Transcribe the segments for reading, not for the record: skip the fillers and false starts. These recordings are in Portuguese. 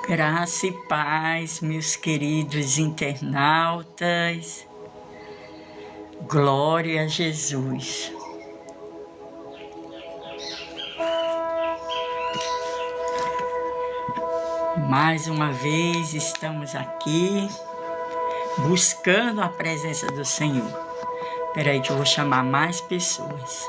Graça e paz, meus queridos internautas. Glória a Jesus. Mais uma vez estamos aqui buscando a presença do Senhor. Espera aí que eu vou chamar mais pessoas.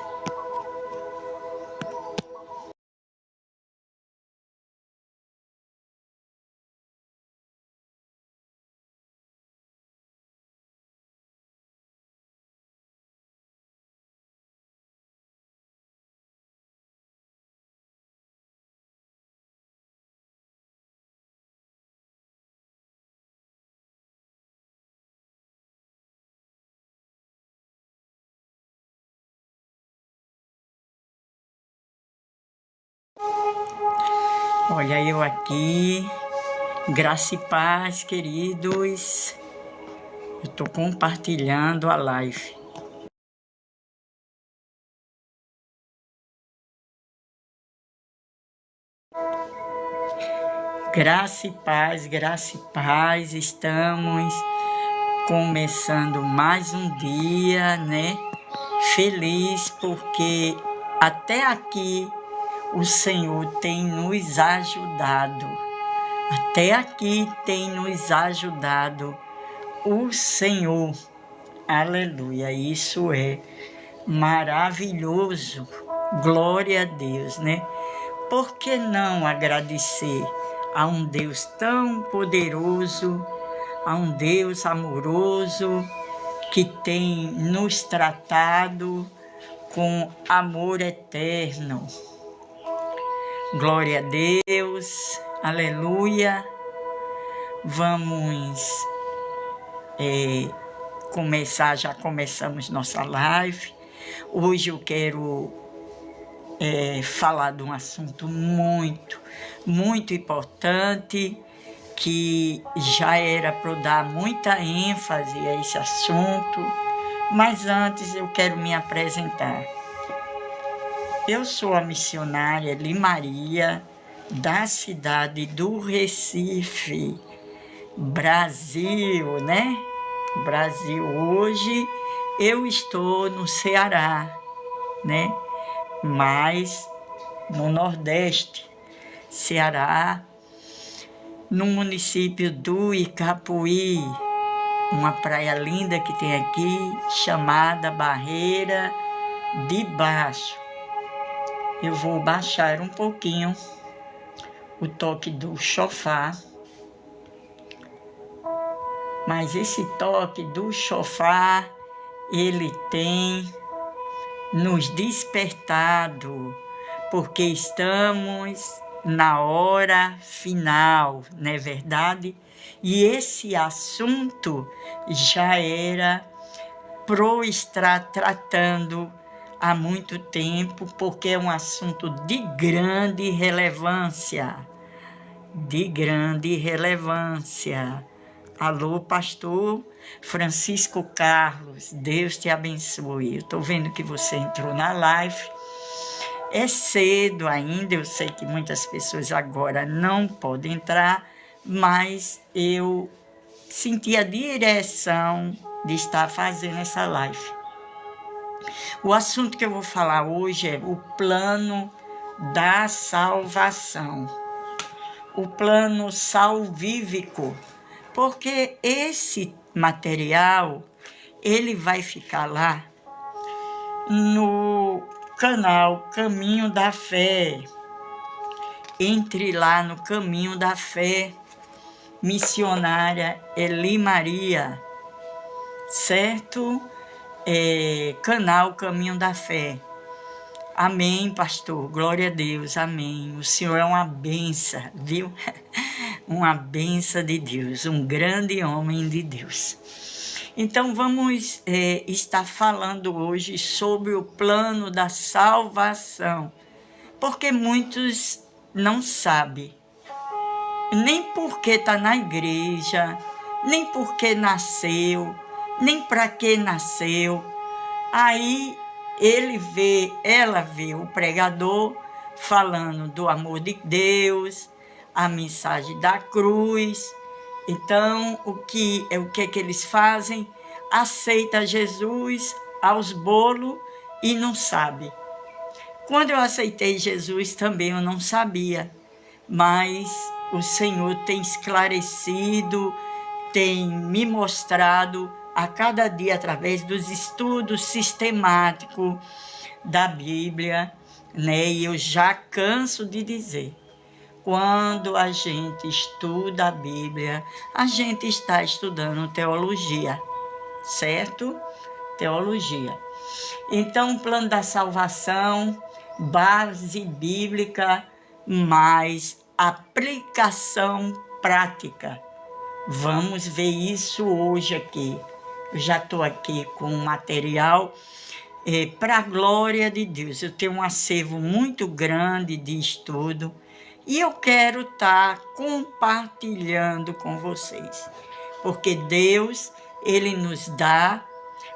Olha eu aqui, graça e paz, queridos. Eu estou compartilhando a live. Graça e paz, estamos começando mais um dia, né? Feliz porque até aqui o Senhor tem nos ajudado. Até aqui tem nos ajudado o Senhor. Aleluia, isso é maravilhoso. Glória a Deus, né? Por que não agradecer a um Deus tão poderoso, a um Deus amoroso, que tem nos tratado com amor eterno. Glória a Deus, aleluia. Vamos começar, já começamos nossa live. Hoje eu quero falar de um assunto muito importante, que já era para eu dar muita ênfase a esse assunto, mas antes eu quero me apresentar. Eu sou a missionária Limaria, da cidade do Recife, Brasil, né? Brasil. Hoje eu estou no Ceará, né? Mas no Nordeste, Ceará, no município do Icapuí, uma praia linda que tem aqui, chamada Barreira de Baixo. Eu vou baixar um pouquinho o toque do chofar, mas esse toque do chofar, ele tem nos despertado, porque estamos na hora final, não é verdade? E esse assunto já era pro estar tratando há muito tempo, porque é um assunto de grande relevância. De grande relevância. Alô, pastor Francisco Carlos, Deus te abençoe. Eu estou vendo que você entrou na live. É cedo ainda, eu sei que muitas pessoas agora não podem entrar, mas eu senti a direção de estar fazendo essa live. O assunto que eu vou falar hoje é o plano da salvação. O plano salvífico, porque esse material, ele vai ficar lá no canal Caminho da Fé. Entre lá no Caminho da Fé, missionária Limaria, certo? Canal Caminho da Fé. Amém, pastor. Glória a Deus. Amém. O Senhor é uma benção, viu? Uma benção de Deus. Um grande homem de Deus. Então, vamos estar falando hoje sobre o plano da salvação. Porque muitos não sabem nem porque está na igreja, nem porque nasceu, nem para que nasceu. Aí ela vê o pregador falando do amor de Deus, a mensagem da cruz. Então, o que eles fazem? Aceita Jesus aos bolos e não sabe. Quando eu aceitei Jesus também eu não sabia, mas o Senhor tem esclarecido, tem me mostrado a cada dia através dos estudos sistemáticos da Bíblia, né? E eu já canso de dizer, quando a gente estuda a Bíblia, a gente está estudando teologia, certo? Teologia. Então, o plano da salvação, base bíblica, mais aplicação prática. Vamos ver isso hoje aqui. Eu já estou aqui com o material para a glória de Deus. Eu tenho um acervo muito grande de estudo e eu quero estar compartilhando com vocês. Porque Deus, Ele nos dá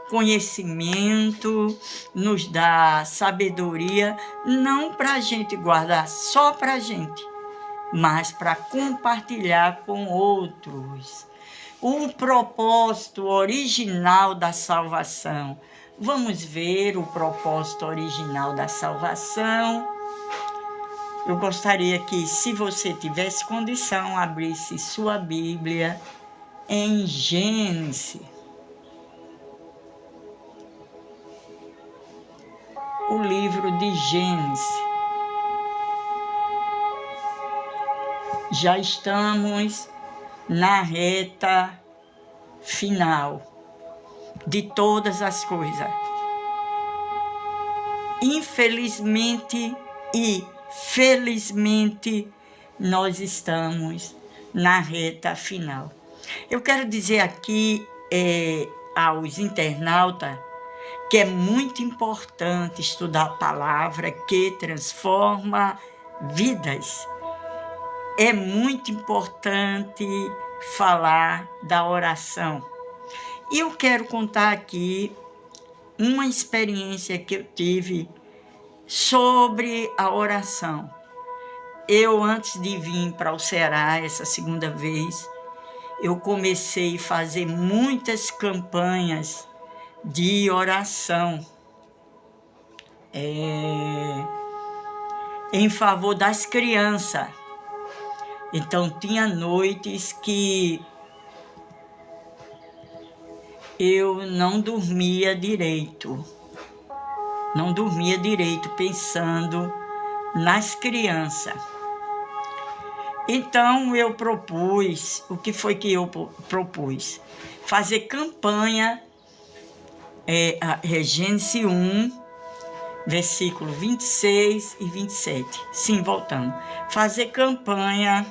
conhecimento, nos dá sabedoria, não para a gente guardar só para a gente, mas para compartilhar com outros. O propósito original da salvação. Vamos ver o propósito original da salvação. Eu gostaria que, se você tivesse condição, abrisse sua Bíblia em Gênesis. O livro de Gênesis. Já estamos na reta final de todas as coisas. Infelizmente e felizmente, nós estamos na reta final. Eu quero dizer aqui aos internautas que é muito importante estudar a palavra que transforma vidas. É muito importante falar da oração. E eu quero contar aqui uma experiência que eu tive sobre a oração. Eu, antes de vir para o Ceará, essa segunda vez, eu comecei a fazer muitas campanhas de oração em favor das crianças. Então, tinha noites que eu não dormia direito. Não dormia direito pensando nas crianças. Então, eu propus, o que foi que eu propus? Fazer campanha, Gênesis 1, versículo 26 e 27. Sim, voltando. Fazer campanha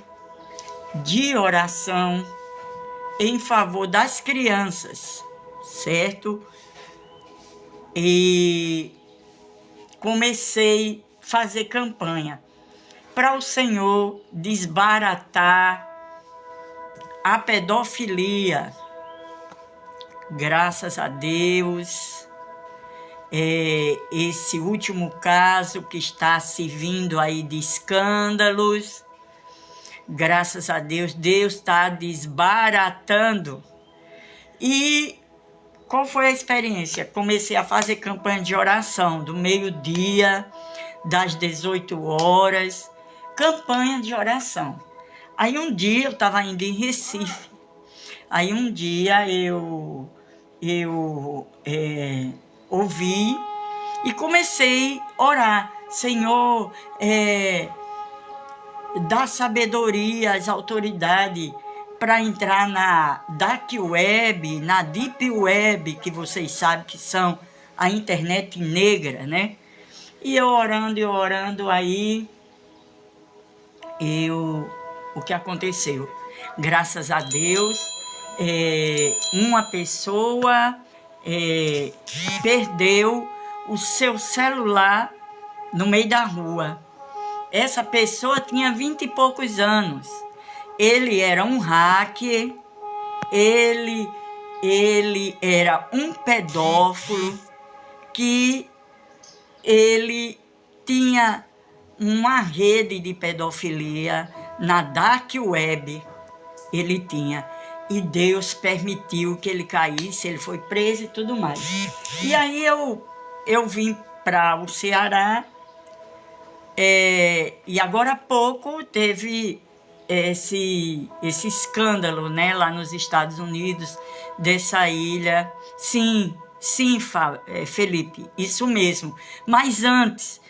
de oração em favor das crianças, certo? E comecei a fazer campanha para o Senhor desbaratar a pedofilia. Graças a Deus, esse último caso que está se vindo aí de escândalos, graças a Deus, Deus está desbaratando. E qual foi a experiência? Comecei a fazer campanha de oração do meio-dia, das 18 horas, campanha de oração. Aí um dia eu estava indo em Recife. Aí um dia eu ouvi e comecei a orar. Senhor, dá sabedoria às autoridades para entrar na Dark Web, na Deep Web, que vocês sabem que são a internet negra, né? E eu orando, aí o que aconteceu? Graças a Deus, uma pessoa perdeu o seu celular no meio da rua. Essa pessoa tinha 20 e poucos anos. ele era um hacker, ele era um pedófilo, que ele tinha uma rede de pedofilia na dark web, ele tinha. E Deus permitiu que ele caísse, ele foi preso e tudo mais. E aí eu vim para o Ceará, e agora há pouco teve esse escândalo, né, lá nos Estados Unidos, dessa ilha. Sim, Felipe, isso mesmo. Mas antes,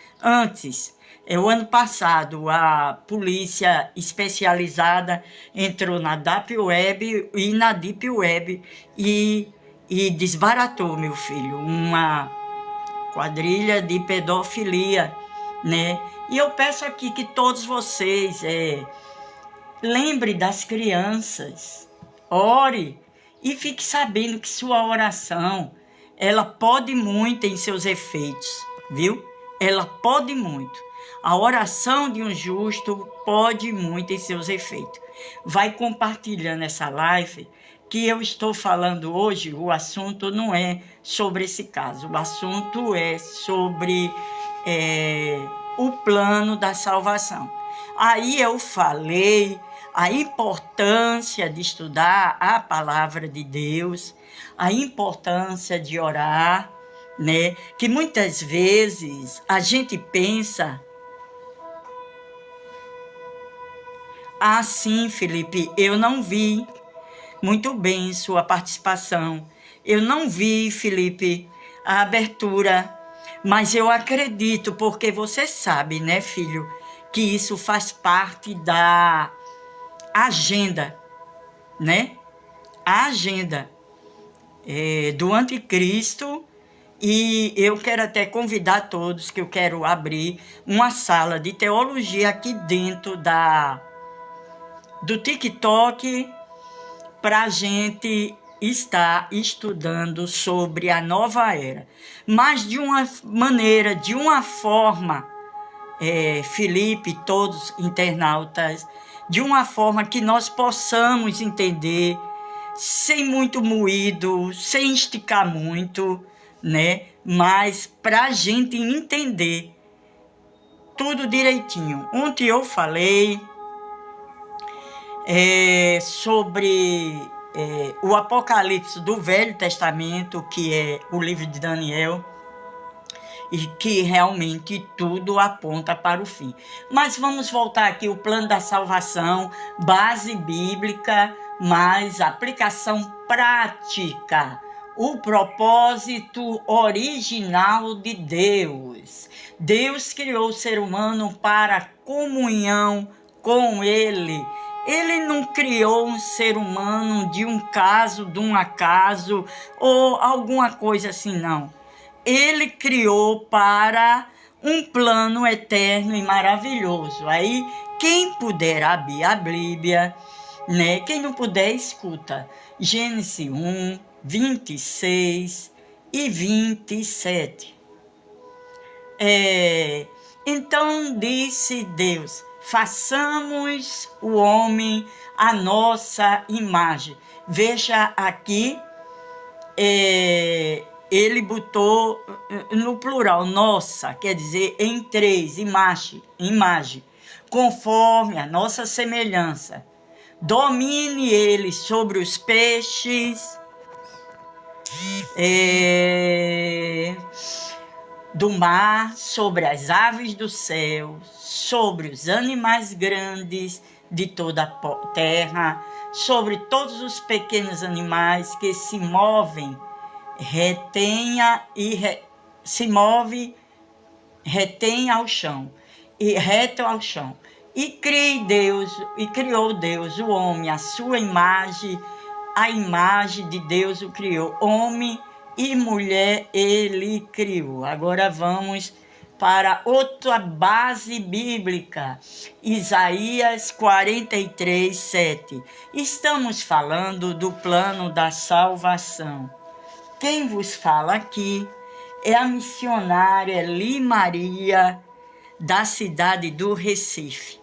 o ano passado, a polícia especializada entrou na Dark Web e na Deep Web e desbaratou, meu filho, uma quadrilha de pedofilia, né? E eu peço aqui que todos vocês lembrem das crianças, ore e fique sabendo que sua oração, ela pode muito em seus efeitos, viu? Ela pode muito. A oração de um justo pode muito em seus efeitos. Vai compartilhando essa live, que eu estou falando hoje, o assunto não é sobre esse caso, o assunto é sobre o plano da salvação. Aí eu falei a importância de estudar a palavra de Deus, a importância de orar, né? Que muitas vezes a gente pensa assim, Felipe, eu não vi muito bem sua participação. Eu não vi, Felipe, a abertura, mas eu acredito, porque você sabe, né, filho, que isso faz parte da agenda, né? A agenda do anticristo. E eu quero até convidar todos, que eu quero abrir uma sala de teologia aqui dentro do TikTok, para a gente estar estudando sobre a nova era. Mas de uma maneira, de uma forma, Felipe, todos internautas, de uma forma que nós possamos entender, sem muito moído, sem esticar muito, né? Mas para a gente entender tudo direitinho. Ontem eu falei sobre o Apocalipse do Velho Testamento, que é o livro de Daniel, e que realmente tudo aponta para o fim. Mas vamos voltar aqui, o plano da salvação, base bíblica, mas aplicação prática, o propósito original de Deus. Deus criou o ser humano para comunhão com Ele. Ele não criou um ser humano de um acaso, ou alguma coisa assim, não. Ele criou para um plano eterno e maravilhoso. Aí, quem puder abrir a Bíblia, né? Quem não puder, escuta. Gênesis 1, 26 e 27. Então disse Deus: façamos o homem à nossa imagem. Veja aqui, ele botou no plural, nossa, quer dizer em três, imagem, conforme a nossa semelhança. Domine ele sobre os peixes do mar, sobre as aves do céu, sobre os animais grandes de toda a terra, sobre todos os pequenos animais que se movem, retém ao chão e reto ao chão. E criou Deus o homem, a sua imagem, a imagem de Deus o criou, homem e mulher ele criou. Agora vamos para outra base bíblica, Isaías 43, 7. Estamos falando do plano da salvação. Quem vos fala aqui é a missionária Li Maria, da cidade do Recife.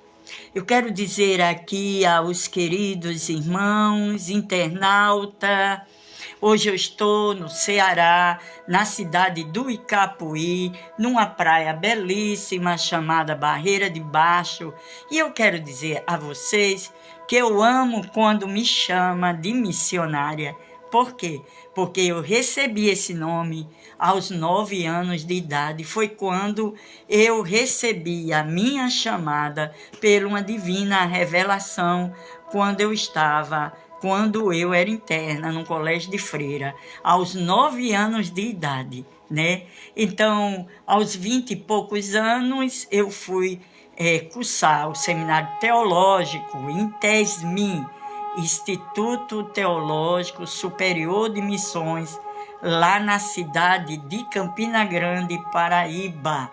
Eu quero dizer aqui aos queridos irmãos, internauta, hoje eu estou no Ceará, na cidade do Icapuí, numa praia belíssima chamada Barreira de Baixo, e eu quero dizer a vocês que eu amo quando me chama de missionária. Por quê? Porque eu recebi esse nome aos 9 anos de idade. Foi quando eu recebi a minha chamada por uma divina revelação, quando eu era interna no colégio de freira, aos 9 anos de idade, né? Então, aos 20 e poucos anos, eu fui cursar o seminário teológico em TESMI, Instituto Teológico Superior de Missões, lá na cidade de Campina Grande, Paraíba.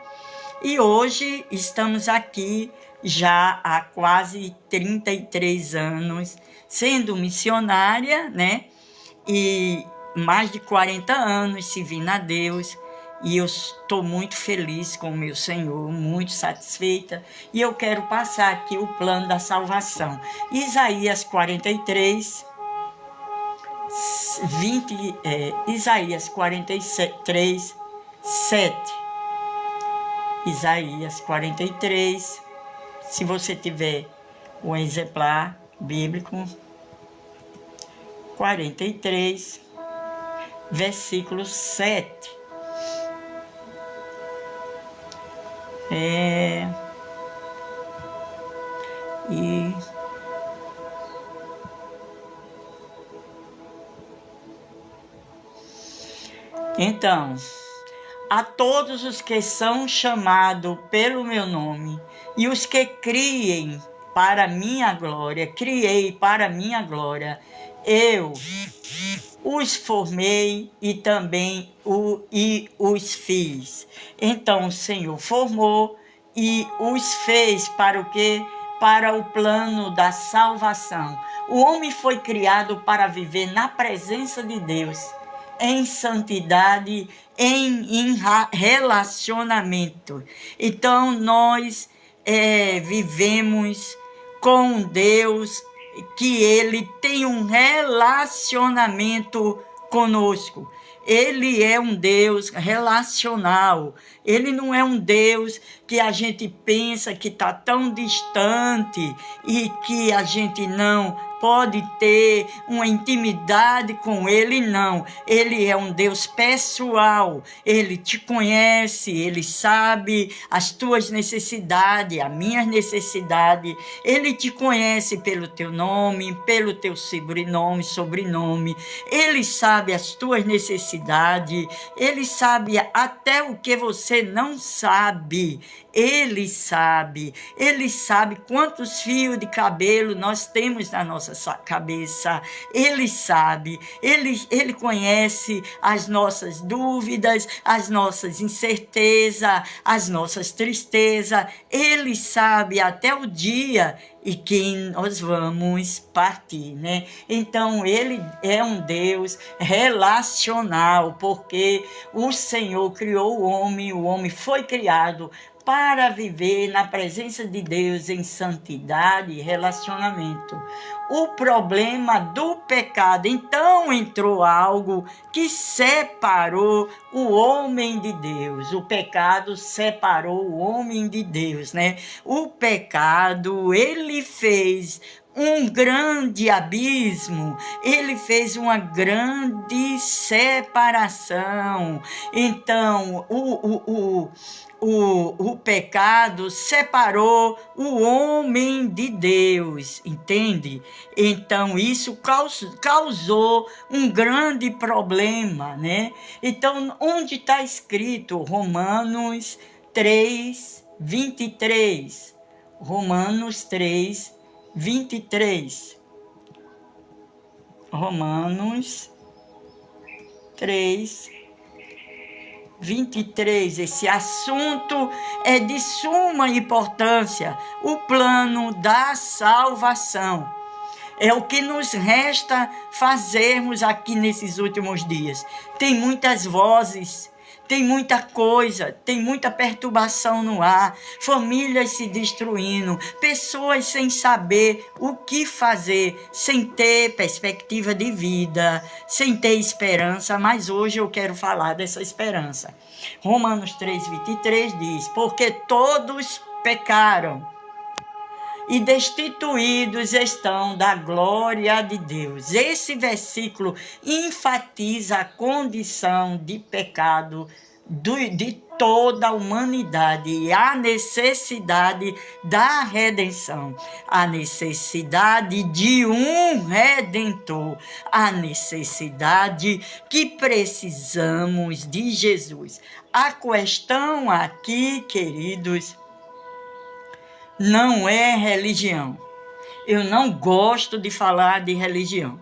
E hoje estamos aqui já há quase 33 anos, sendo missionária, né? E mais de 40 anos servindo a Deus. E eu estou muito feliz com o meu Senhor, muito satisfeita. E eu quero passar aqui o plano da salvação. Isaías 43, 7. Isaías 43, se você tiver um exemplar bíblico, 43, versículo 7. Então, a todos os que são chamados pelo meu nome e os que criem para minha glória, criei para minha glória, eu os formei e também os fiz. Então o Senhor formou e os fez para o quê? Para o plano da salvação. O homem foi criado para viver na presença de Deus, em santidade, em relacionamento. Então nós vivemos com Deus, que Ele tem um relacionamento conosco. Ele é um Deus relacional. Ele não é um Deus que a gente pensa que está tão distante e que a gente não pode ter uma intimidade com Ele, não. Ele é um Deus pessoal. Ele te conhece, Ele sabe as tuas necessidades, as minhas necessidades. Ele te conhece pelo teu nome, pelo teu sobrenome. Ele sabe as tuas necessidades. Ele sabe até o que você não sabe. Ele sabe quantos fios de cabelo nós temos na nossa cabeça. Ele sabe, ele conhece as nossas dúvidas, as nossas incertezas, as nossas tristezas. Ele sabe até o dia e que nós vamos partir, né? Então, Ele é um Deus relacional, porque o Senhor criou o homem foi criado para viver na presença de Deus em santidade e relacionamento. O problema do pecado, então entrou algo que separou o homem de Deus. O pecado separou o homem de Deus, né? O pecado, ele fez um grande abismo, ele fez uma grande separação. Então, o pecado separou o homem de Deus, entende? Então, isso causou um grande problema, né? Então, onde está escrito Romanos 3, 23? Romanos 3, 23. Romanos 3, 23. Esse assunto é de suma importância. O plano da salvação é o que nos resta fazermos aqui nesses últimos dias. Tem muitas vozes, Tem muita coisa, tem muita perturbação no ar, famílias se destruindo, pessoas sem saber o que fazer, sem ter perspectiva de vida, sem ter esperança, mas hoje eu quero falar dessa esperança. Romanos 3:23 diz: porque todos pecaram e destituídos estão da glória de Deus. Esse versículo enfatiza a condição de pecado de toda a humanidade e a necessidade da redenção, a necessidade de um redentor, a necessidade que precisamos de Jesus. A questão aqui, queridos, não é religião. Eu não gosto de falar de religião.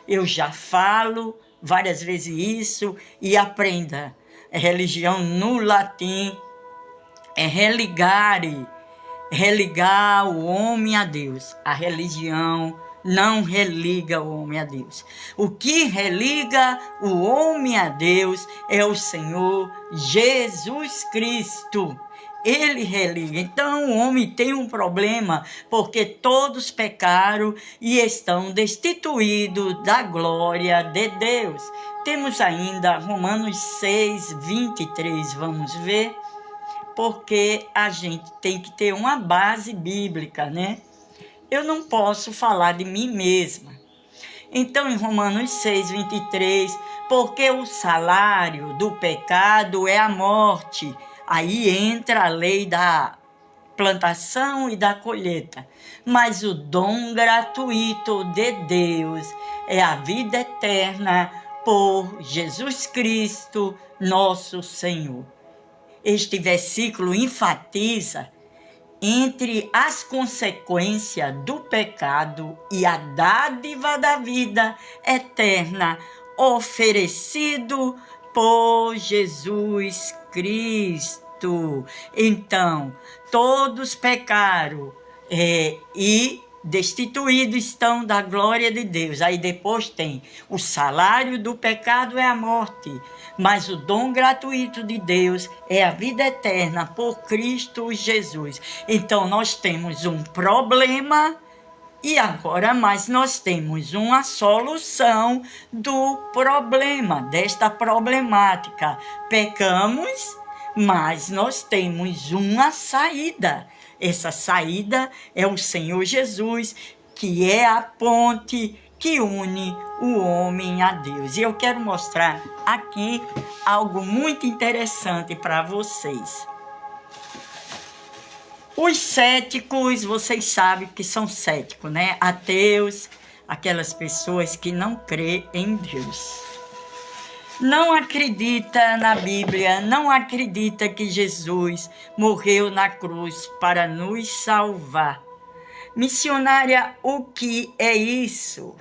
Eu já falo várias vezes isso e aprenda. Religião no latim é religare, religar o homem a Deus. A religião não religa o homem a Deus. O que religa o homem a Deus é o Senhor Jesus Cristo. Ele religa. Então o homem tem um problema porque todos pecaram e estão destituídos da glória de Deus. Temos ainda Romanos 6:23, vamos ver, porque a gente tem que ter uma base bíblica, né? Eu não posso falar de mim mesma. Então, em Romanos 6:23, porque o salário do pecado é a morte. Aí entra a lei da plantação e da colheita. Mas o dom gratuito de Deus é a vida eterna por Jesus Cristo, nosso Senhor. Este versículo enfatiza entre as consequências do pecado e a dádiva da vida eterna oferecido por Jesus Cristo. Então, todos pecaram e destituídos estão da glória de Deus. Aí depois tem o salário do pecado é a morte, mas o dom gratuito de Deus é a vida eterna por Cristo Jesus. Então nós temos um problema e agora mais nós temos uma solução do problema, desta problemática. Pecamos, mas nós temos uma saída. Essa saída é o Senhor Jesus, que é a ponte que une o homem a Deus. E eu quero mostrar aqui algo muito interessante para vocês. Os céticos, vocês sabem que são céticos, né? Ateus, aquelas pessoas que não crêem em Deus. Não acredita na Bíblia, não acredita que Jesus morreu na cruz para nos salvar. Missionária, o que é isso?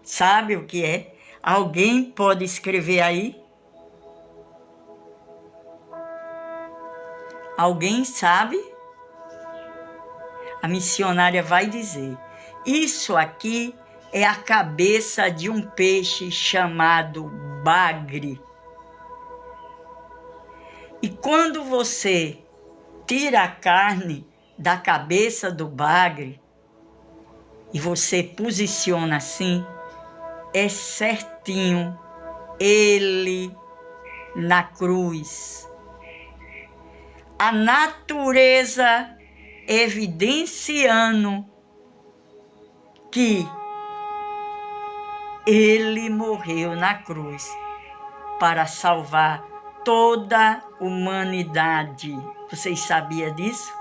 Sabe o que é? Alguém pode escrever aí? Alguém sabe? A missionária vai dizer. Isso aqui é a cabeça de um peixe chamado bagre. E quando você tira a carne da cabeça do bagre e você posiciona assim, é certinho ele na cruz. A natureza evidenciando que ele morreu na cruz para salvar toda a humanidade. Vocês sabiam disso?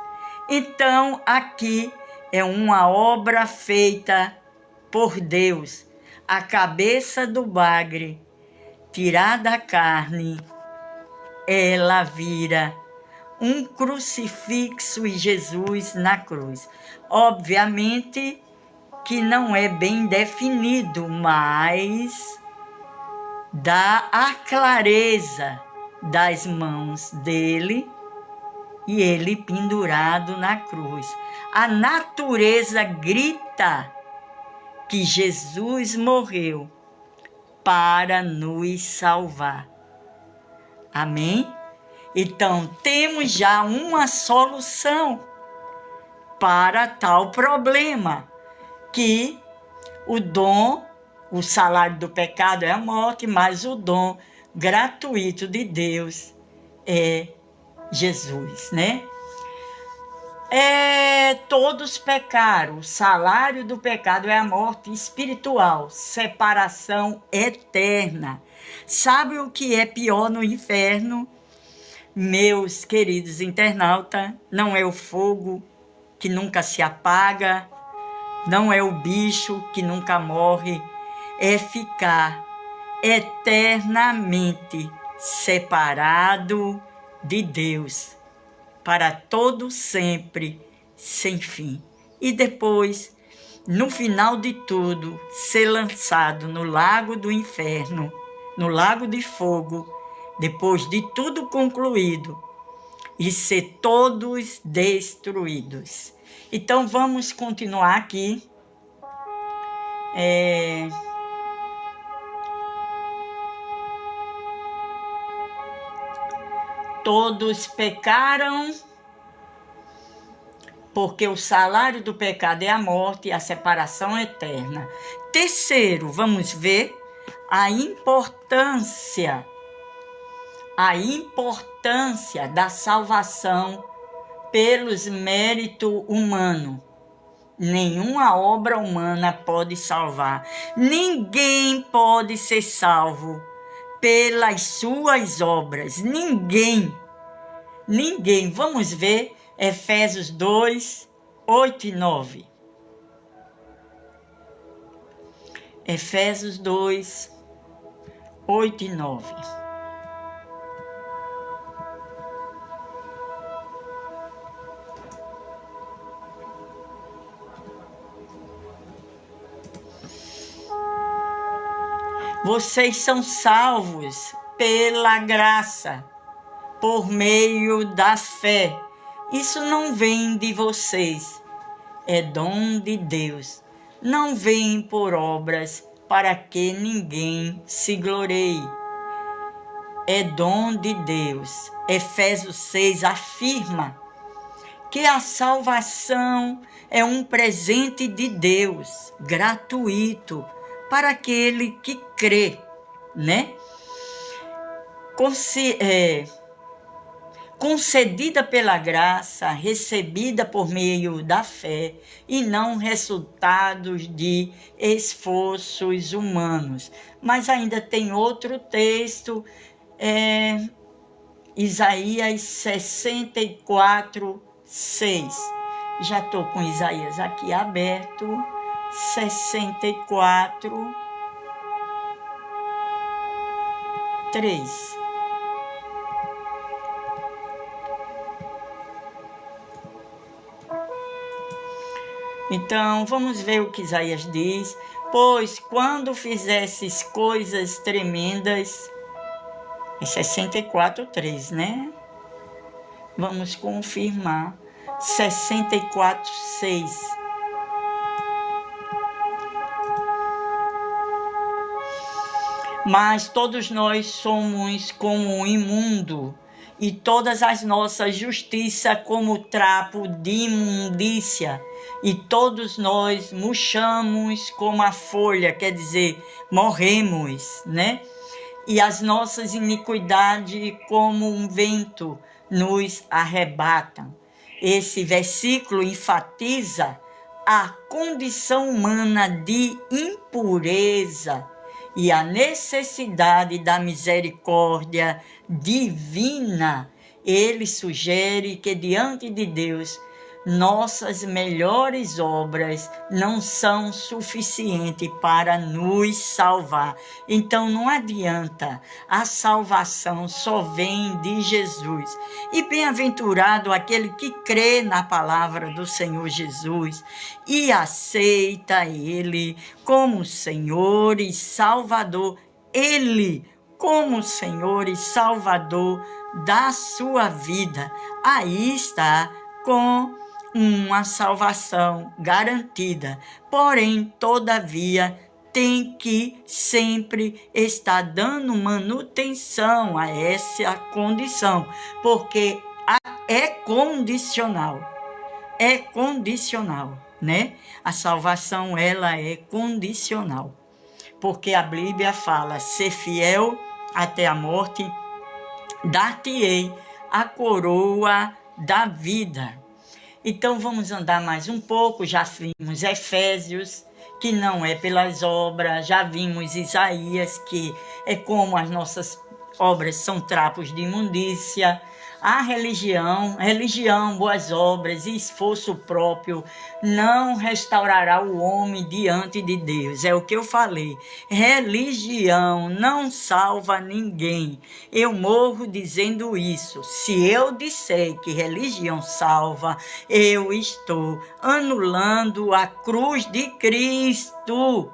Então, aqui é uma obra feita por Deus. A cabeça do bagre, tirada a carne, ela vira um crucifixo e Jesus na cruz. Obviamente que não é bem definido, mas dá a clareza das mãos dele e ele pendurado na cruz. A natureza grita que Jesus morreu para nos salvar. Amém? Então, temos já uma solução para tal problema, que o salário do pecado é a morte, mas o dom gratuito de Deus é Jesus, né? Todos pecaram, o salário do pecado é a morte espiritual, separação eterna. Sabe o que é pior no inferno, meus queridos internautas? Não é o fogo que nunca se apaga, não é o bicho que nunca morre, é ficar eternamente separado de Deus, para todo sempre, sem fim. E depois, no final de tudo, ser lançado no lago do inferno, no lago de fogo, depois de tudo concluído, e ser todos destruídos. Então, vamos continuar aqui. Todos pecaram, porque o salário do pecado é a morte e a separação eterna. Terceiro, vamos ver a importância da salvação pelos méritos humanos. Nenhuma obra humana pode salvar. Ninguém pode ser salvo pelas suas obras. Ninguém. Vamos ver Efésios 2, 8 e 9. Efésios 2, 8 e 9. Vocês são salvos pela graça, por meio da fé. Isso não vem de vocês, é dom de Deus. Não vem por obras, para que ninguém se glorie. É dom de Deus. Efésios 6 afirma que a salvação é um presente de Deus, gratuito, para aquele que crê, né? Concedida pela graça, recebida por meio da fé, e não resultados de esforços humanos. Mas ainda tem outro texto, Isaías 64, 6. Já estou com Isaías aqui aberto. 64, 3. Então, vamos ver o que Isaías diz. Pois quando fizesses coisas tremendas, é 64, 3, né? Vamos confirmar. 64, 6. Mas todos nós somos como um imundo, e todas as nossas justiças como trapo de imundícia, e todos nós murchamos como a folha, quer dizer, morremos, né? E as nossas iniquidades como um vento nos arrebatam. Esse versículo enfatiza a condição humana de impureza e a necessidade da misericórdia divina. Ele sugere que diante de Deus, nossas melhores obras não são suficientes para nos salvar. Então não adianta, a salvação só vem de Jesus. E bem-aventurado aquele que crê na palavra do Senhor Jesus e aceita Ele como Senhor e Salvador. Ele como Senhor e Salvador da sua vida. Aí está com uma salvação garantida. Porém, todavia, tem que sempre estar dando manutenção a essa condição, porque é condicional. É condicional, né? A salvação, ela é condicional. Porque a Bíblia fala, ser fiel até a morte, dar-te-ei a coroa da vida. Então vamos andar mais um pouco, já vimos Efésios, que não é pelas obras, já vimos Isaías, que é como as nossas obras são trapos de imundícia. A religião, boas obras e esforço próprio não restaurará o homem diante de Deus. É o que eu falei. Religião não salva ninguém. Eu morro dizendo isso. Se eu disser que religião salva, eu estou anulando a cruz de Cristo.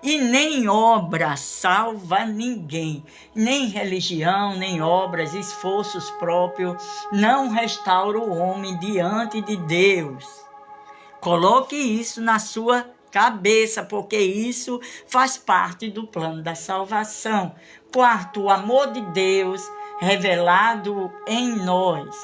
E nem obra salva ninguém, nem religião, nem obras, esforços próprios, não restaura o homem diante de Deus. Coloque isso na sua cabeça, porque isso faz parte do plano da salvação. Quarto, o amor de Deus revelado em nós.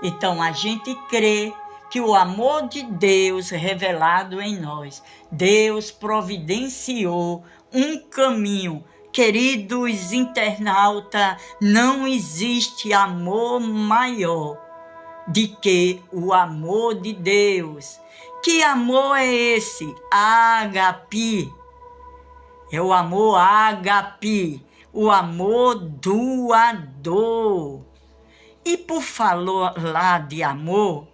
Então, a gente crê que o amor de Deus revelado em nós, Deus providenciou um caminho. Queridos internautas, não existe amor maior do que o amor de Deus. Que amor é esse? Ágape. É o amor ágape, o amor doador. E por falar de amor,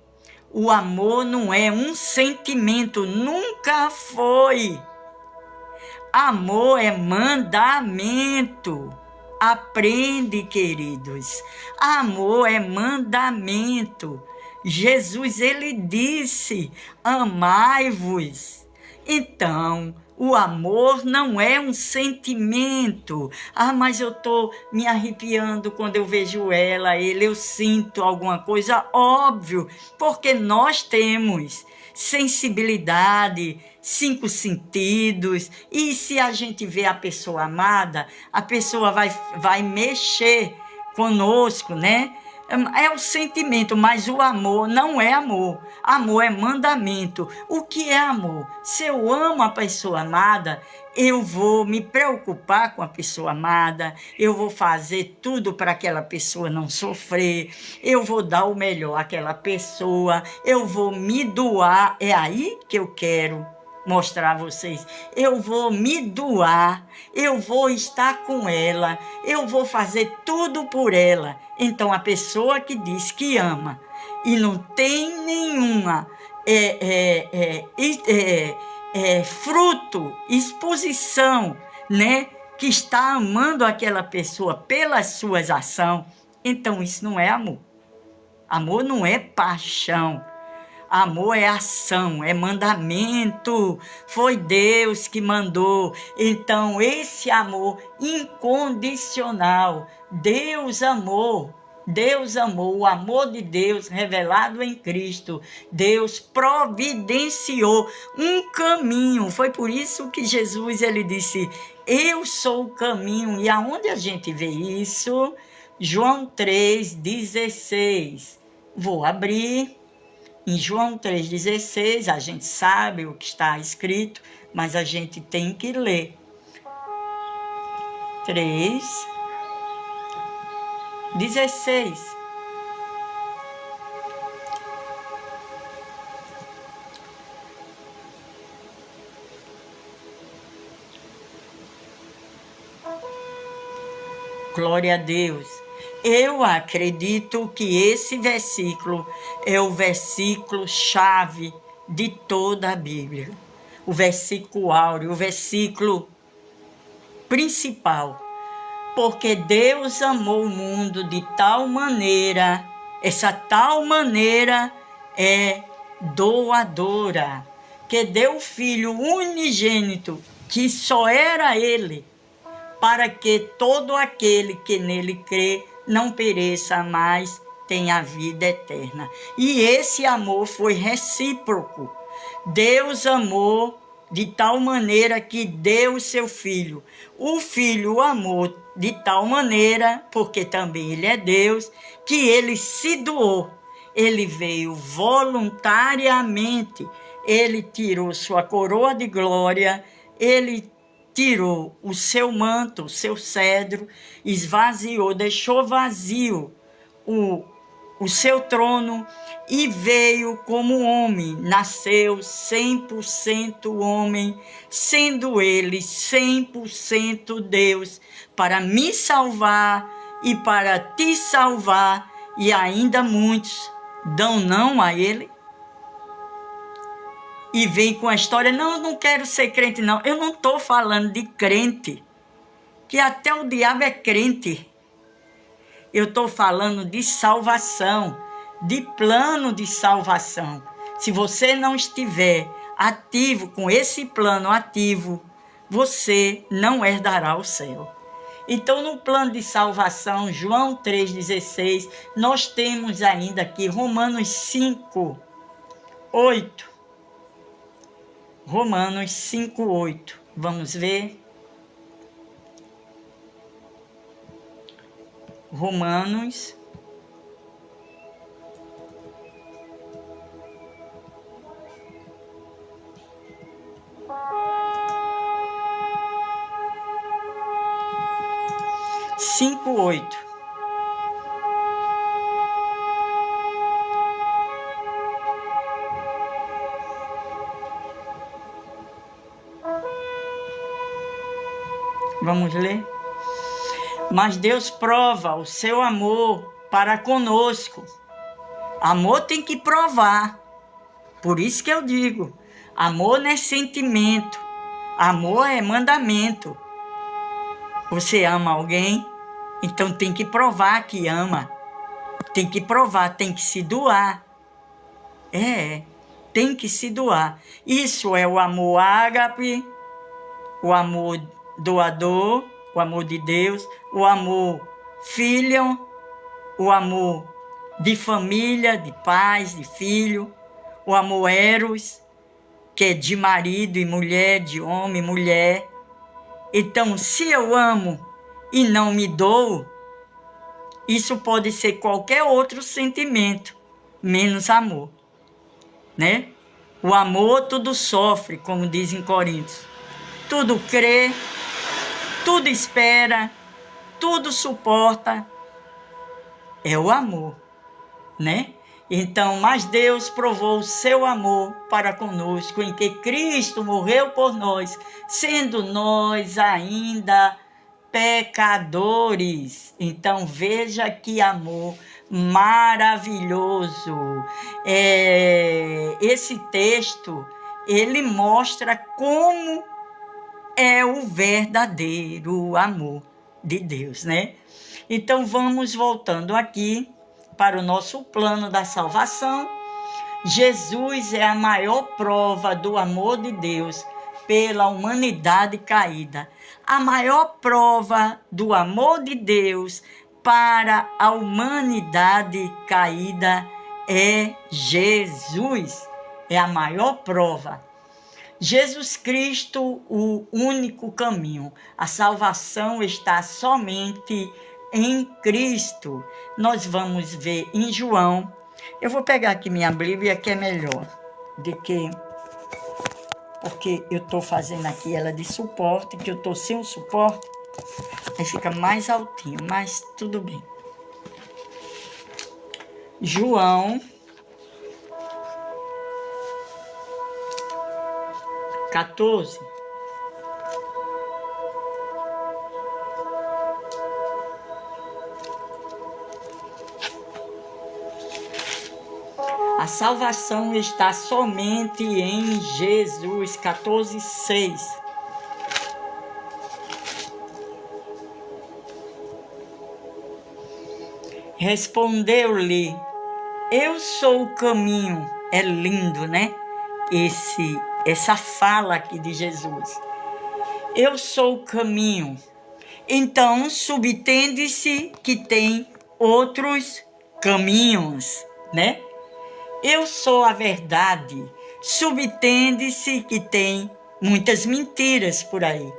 o amor não é um sentimento, nunca foi. Amor é mandamento. Aprende, queridos. Amor é mandamento. Jesus, ele disse, amai-vos. Então, o amor não é um sentimento. Ah, mas eu estou me arrepiando quando eu vejo ele, eu sinto alguma coisa. Óbvio, porque nós temos sensibilidade, 5 sentidos, e se a gente vê a pessoa amada, a pessoa vai mexer conosco, né? É o sentimento, mas o amor não é amor. Amor é mandamento. O que é amor? Se eu amo a pessoa amada, eu vou me preocupar com a pessoa amada, eu vou fazer tudo para aquela pessoa não sofrer, eu vou dar o melhor àquela pessoa, eu vou me doar. É aí que eu quero mostrar a vocês. Eu vou me doar, eu vou estar com ela, eu vou fazer tudo por ela. Então, a pessoa que diz que ama e não tem nenhuma fruto, exposição, né, que está amando aquela pessoa pelas suas ações, então isso não é amor. Amor não é paixão. Amor é ação, é mandamento. Foi Deus que mandou. Então, esse amor incondicional, Deus amou. Deus amou, o amor de Deus revelado em Cristo. Deus providenciou um caminho. Foi por isso que Jesus, ele disse, eu sou o caminho. E aonde a gente vê isso? João 3,16. Vou abrir. Em João 3,16, a gente sabe o que está escrito, mas a gente tem que ler. 3,16. Glória a Deus. Eu acredito que esse versículo é o versículo chave de toda a Bíblia. O versículo áureo, o versículo principal. Porque Deus amou o mundo de tal maneira, essa tal maneira é doadora, que deu o Filho unigênito, que só era Ele, para que todo aquele que nele crê não pereça, mas tenha a vida eterna. E esse amor foi recíproco. Deus amou de tal maneira que deu o seu Filho. O Filho o amou de tal maneira, porque também ele é Deus, que ele se doou. Ele veio voluntariamente, ele tirou sua coroa de glória, ele tirou o seu manto, o seu cedro, esvaziou, deixou vazio o seu trono e veio como homem, nasceu 100% homem, sendo ele 100% Deus, para me salvar e para te salvar, e ainda muitos dão não a ele. E vem com a história, não, eu não quero ser crente não. Eu não estou falando de crente, que até o diabo é crente. Eu estou falando de salvação, de plano de salvação. Se você não estiver ativo, com esse plano ativo, você não herdará o céu. Então, no plano de salvação, João 3,16, nós temos ainda aqui Romanos 5, 8. Romanos 5, 8. Vamos ver. Romanos 5, 8. Vamos ler? Mas Deus prova o seu amor para conosco. Amor tem que provar. Por isso que eu digo, amor não é sentimento. Amor é mandamento. Você ama alguém, então tem que provar que ama. Tem que provar, tem que se doar. Tem que se doar. Isso é o amor ágape, o amor doador, o amor de Deus, o amor filho, o amor de família, de pais, de filho, o amor eros, que é de marido e mulher, de homem e mulher. Então, se eu amo e não me dou, isso pode ser qualquer outro sentimento, menos amor, né? O amor tudo sofre, como diz em Coríntios. Tudo crê, tudo espera, tudo suporta. É o amor, né? Então, mas Deus provou o seu amor para conosco, em que Cristo morreu por nós, sendo nós ainda pecadores. Então, veja que amor maravilhoso. Esse texto, ele mostra como é o verdadeiro amor de Deus, né? Então, vamos voltando aqui para o nosso plano da salvação. Jesus é a maior prova do amor de Deus pela humanidade caída. A maior prova do amor de Deus para a humanidade caída é Jesus. É a maior prova. Jesus Cristo, o único caminho. A salvação está somente em Cristo. Nós vamos ver em João. Eu vou pegar aqui minha Bíblia, que é melhor do que... Porque eu estou fazendo aqui ela de suporte, que eu estou sem o suporte. Aí fica mais altinho, mas tudo bem. João 14. A salvação está somente em Jesus. 14, 6. Respondeu-lhe: eu sou o caminho. É lindo, né? Essa fala aqui de Jesus. Eu sou o caminho. Então, subtende-se que tem outros caminhos, né? Eu sou a verdade. Subtende-se que tem muitas mentiras por aí.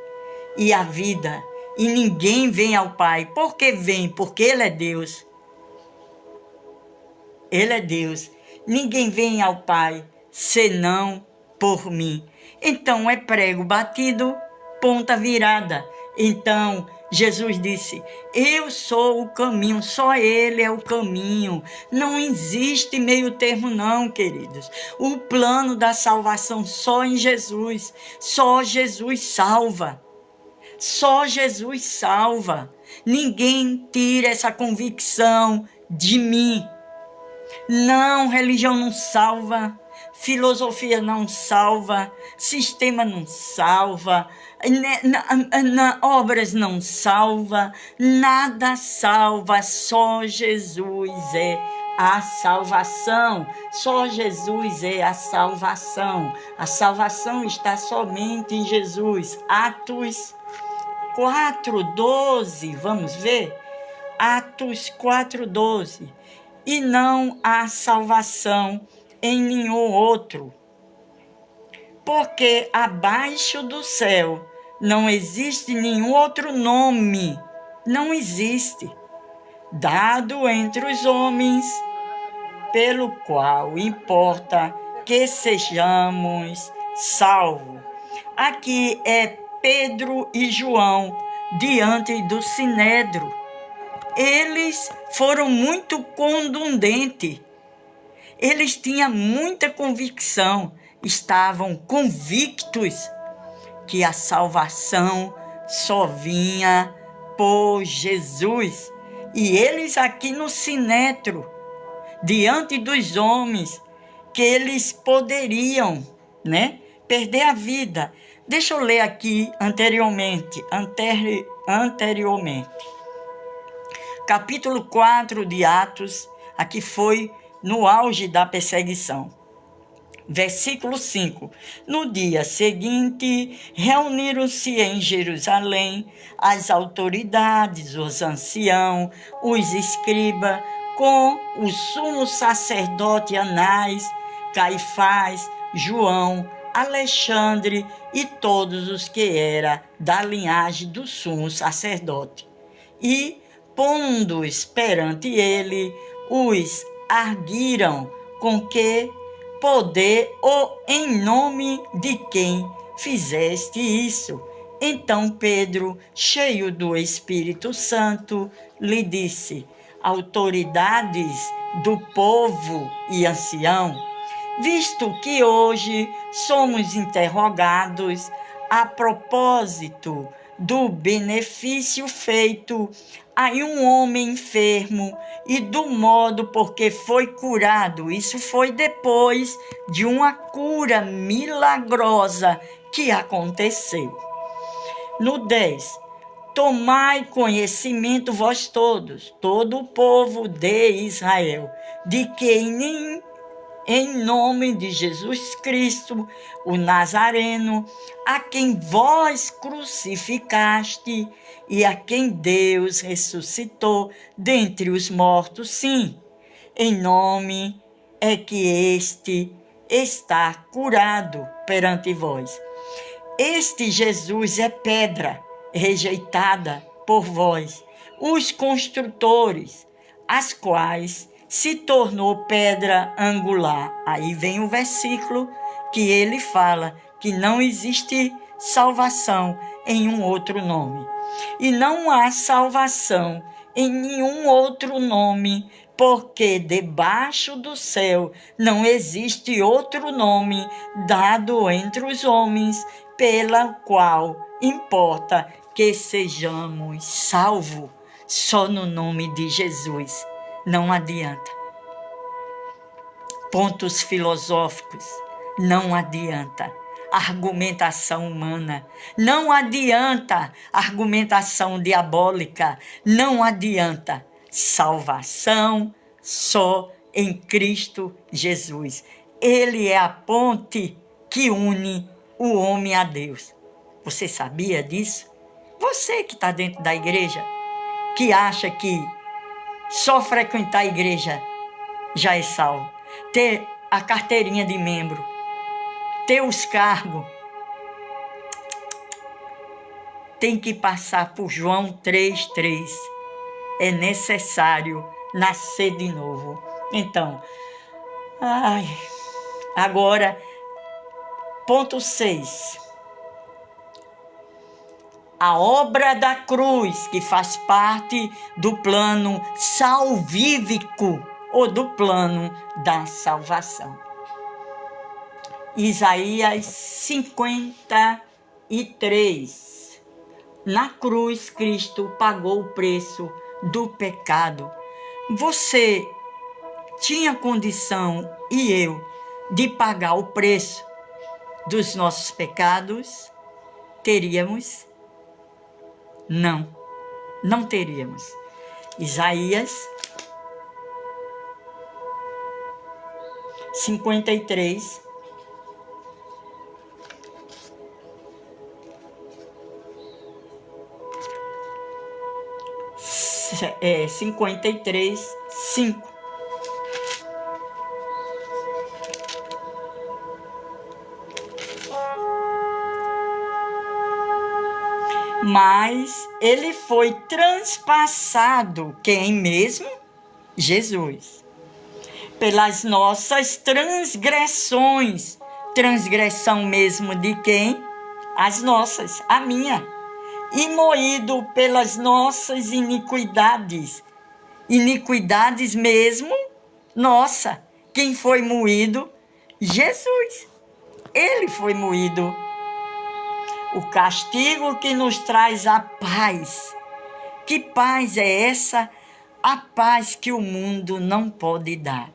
E a vida, e ninguém vem ao Pai. Por que vem? Porque Ele é Deus. Ele é Deus. Ninguém vem ao Pai senão por mim. Então é prego batido, ponta virada. Então Jesus disse, eu sou o caminho, só Ele é o caminho. Não existe meio termo não, queridos. O plano da salvação só em Jesus. Só Jesus salva. Só Jesus salva. Ninguém tira essa convicção de mim. Não, religião não salva, filosofia não salva, sistema não salva, obras não salva, nada salva, só Jesus é a salvação, só Jesus é a salvação. A salvação está somente em Jesus. Atos 4:12, vamos ver? Atos 4:12. E não há salvação em nenhum outro, porque abaixo do céu não existe nenhum outro nome, não existe, dado entre os homens, pelo qual importa que sejamos salvos. Aqui é Pedro e João diante do Sinédrio. Eles foram muito contundentes. Eles tinham muita convicção, estavam convictos que a salvação só vinha por Jesus. E eles aqui no Sinédrio, diante dos homens, que eles poderiam, perder a vida. Deixa eu ler aqui anteriormente. Capítulo 4 de Atos, aqui foi no auge da perseguição. Versículo 5. No dia seguinte, reuniram-se em Jerusalém as autoridades, os anciãos, os escribas, com o sumo sacerdote Anás, Caifás, João, Alexandre e todos os que eram da linhagem do sumo sacerdote. E, pondo-os perante ele, os arguiram com que poder ou em nome de quem fizeste isso. Então Pedro, cheio do Espírito Santo, lhe disse, autoridades do povo e ancião, visto que hoje somos interrogados a propósito do benefício feito a um homem enfermo e do modo por que foi curado. Isso foi depois de uma cura milagrosa que aconteceu. No 10, tomai conhecimento vós todos, todo o povo de Israel, de que em nome de Jesus Cristo, o Nazareno, a quem vós crucificaste e a quem Deus ressuscitou dentre os mortos, sim, em nome é que este está curado perante vós. Este Jesus é pedra rejeitada por vós, os construtores, as quais se tornou pedra angular. Aí vem o versículo que ele fala que não existe salvação em um outro nome. E não há salvação em nenhum outro nome, porque debaixo do céu não existe outro nome dado entre os homens, pela qual importa que sejamos salvos. Só no nome de Jesus. Não adianta. Pontos filosóficos, não adianta. Argumentação humana, não adianta. Argumentação diabólica, não adianta. Salvação só em Cristo Jesus. Ele é a ponte que une o homem a Deus. Você sabia disso? Você que está dentro da igreja, que acha que só frequentar a igreja já é salvo. Ter a carteirinha de membro, ter os cargos, tem que passar por João 3,3. É necessário nascer de novo. Então, agora, ponto 6. A obra da cruz, que faz parte do plano salvífico ou do plano da salvação. Isaías 53. Na cruz, Cristo pagou o preço do pecado. Você tinha condição, e eu, de pagar o preço dos nossos pecados? Teríamos? Não, não teríamos. Isaías 53. 53:5. Mas ele foi transpassado, quem mesmo? Jesus. Pelas nossas transgressões. Transgressão mesmo de quem? As nossas, a minha. E moído pelas nossas iniquidades. Iniquidades mesmo, nossa. Quem foi moído? Jesus. Ele foi moído. O castigo que nos traz a paz. Que paz é essa? A paz que o mundo não pode dar.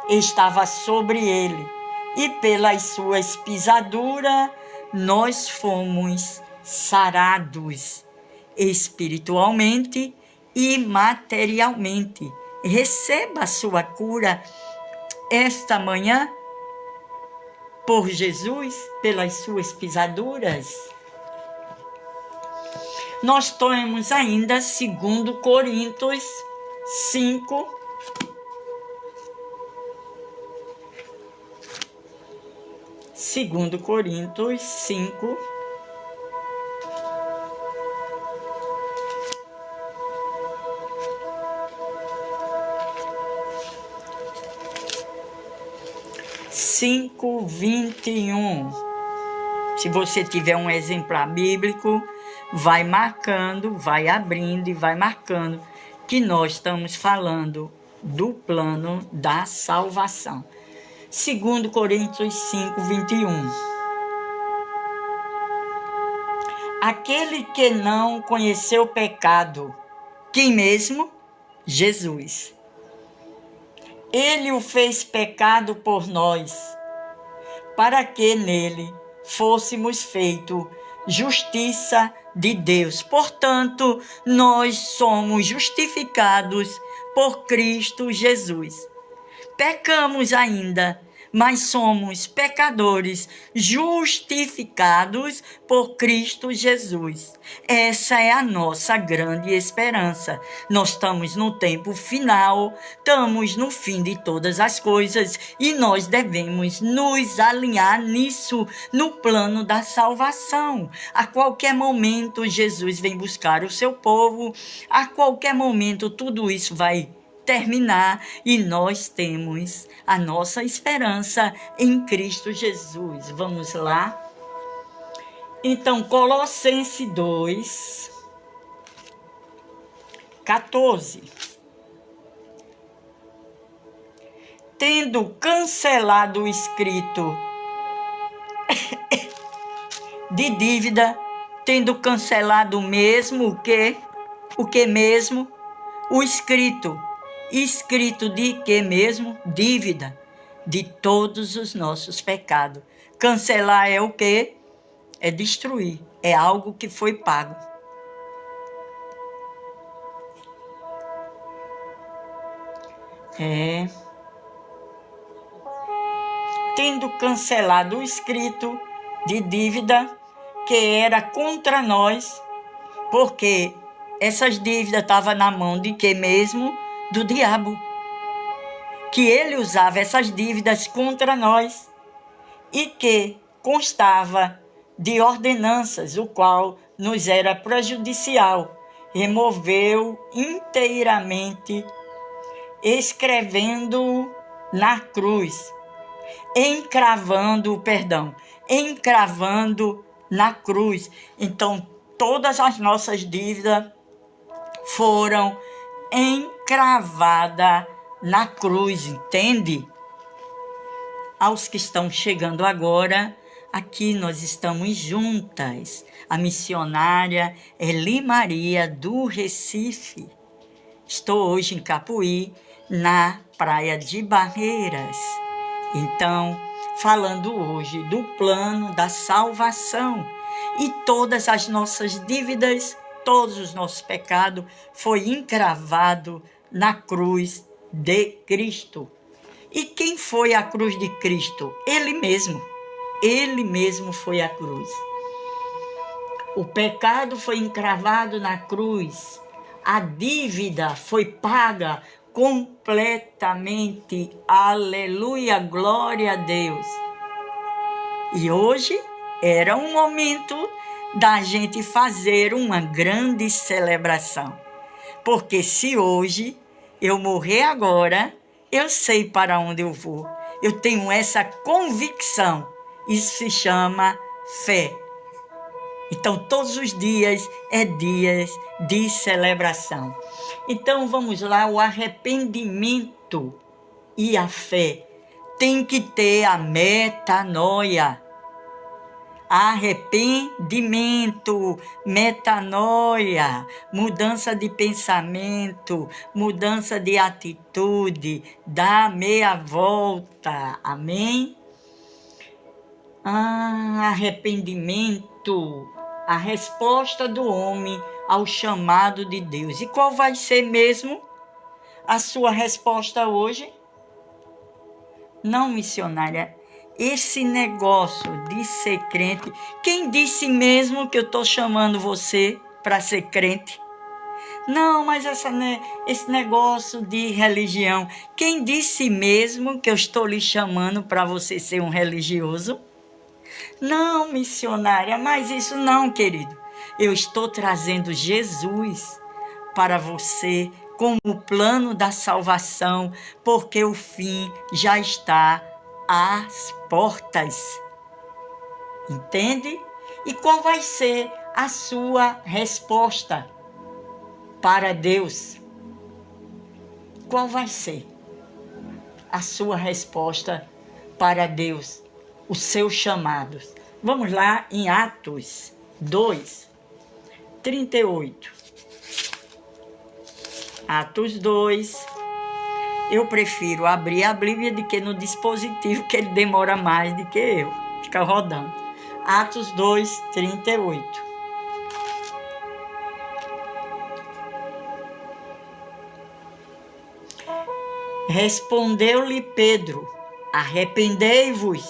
Estava sobre ele, e pelas suas pisaduras nós fomos sarados espiritualmente e materialmente. Receba a sua cura esta manhã por Jesus, pelas suas pisaduras. Nós temos ainda 2 Coríntios 5. 2 Coríntios 5. Cinco, 21. Se você tiver um exemplar bíblico, vai marcando, vai abrindo e vai marcando que nós estamos falando do plano da salvação. 2 Coríntios 5, 21. Aquele que não conheceu o pecado, quem mesmo? Jesus. Ele o fez pecado por nós, para que nele fôssemos feitos justiça de Deus. Portanto, nós somos justificados por Cristo Jesus. Pecamos ainda, mas somos pecadores justificados por Cristo Jesus. Essa é a nossa grande esperança. Nós estamos no tempo final, estamos no fim de todas as coisas e nós devemos nos alinhar nisso, no plano da salvação. A qualquer momento Jesus vem buscar o seu povo, a qualquer momento tudo isso vai terminar e nós temos a nossa esperança em Cristo Jesus. Vamos lá? Então, Colossenses 2, 14. Tendo cancelado o escrito de dívida, tendo cancelado mesmo o que mesmo? O escrito de que mesmo? Dívida de todos os nossos pecados. Cancelar é o quê? É destruir. É algo que foi pago. Tendo cancelado o escrito de dívida que era contra nós, porque essas dívidas estavam na mão de que mesmo? Do diabo, que ele usava essas dívidas contra nós e que constava de ordenanças, o qual nos era prejudicial, removeu inteiramente, encravando na cruz. Então, todas as nossas dívidas foram encravadas na cruz, entende? Aos que estão chegando agora, aqui nós estamos juntas. A missionária Eli Maria do Recife. Estou hoje em Capuí, na praia de Barreiras. Então, falando hoje do plano da salvação. E todas as nossas dívidas, todos os nossos pecados, foi encravado na cruz de Cristo. E quem foi a cruz de Cristo? Ele mesmo. Ele mesmo foi a cruz. O pecado foi encravado na cruz. A dívida foi paga completamente. Aleluia, glória a Deus. E hoje era um momento da gente fazer uma grande celebração. Porque se hoje eu morrer agora, eu sei para onde eu vou. Eu tenho essa convicção. Isso se chama fé. Então, todos os dias é dias de celebração. Então, vamos lá, o arrependimento e a fé tem que ter a metanoia. Arrependimento, metanoia, mudança de pensamento, mudança de atitude, dá meia volta, amém? Arrependimento, a resposta do homem ao chamado de Deus. E qual vai ser mesmo a sua resposta hoje? Não, missionária, esse negócio de ser crente, quem disse mesmo que eu estou chamando você para ser crente? Não, mas esse negócio de religião, quem disse mesmo que eu estou lhe chamando para você ser um religioso? Não, missionária, mas isso não, querido. Eu estou trazendo Jesus para você como o plano da salvação, porque o fim já está às portas. Entende? E qual vai ser a sua resposta para Deus? Qual vai ser a sua resposta para Deus? Os seus chamados. Vamos lá em Atos 2, 38. Atos 2. Eu prefiro abrir a Bíblia do que no dispositivo, que ele demora mais do que eu. Fica rodando. Atos 2, 38. Respondeu-lhe Pedro: arrependei-vos,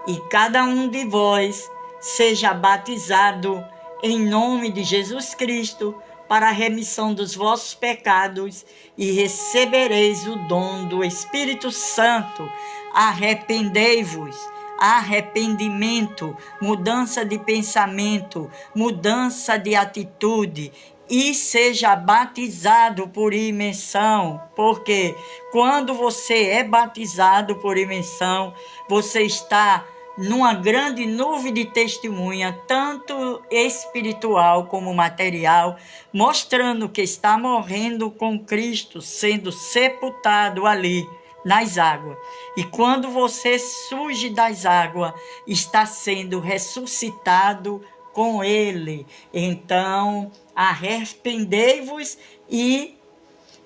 e cada um de vós seja batizado em nome de Jesus Cristo para a remissão dos vossos pecados, e recebereis o dom do Espírito Santo. Arrependei-vos. Arrependimento, mudança de pensamento, mudança de atitude, e seja batizado por imersão, porque quando você é batizado por imersão, você está numa grande nuvem de testemunha, tanto espiritual como material, mostrando que está morrendo com Cristo, sendo sepultado ali nas águas. E quando você surge das águas, está sendo ressuscitado com Ele. Então, arrependei-vos e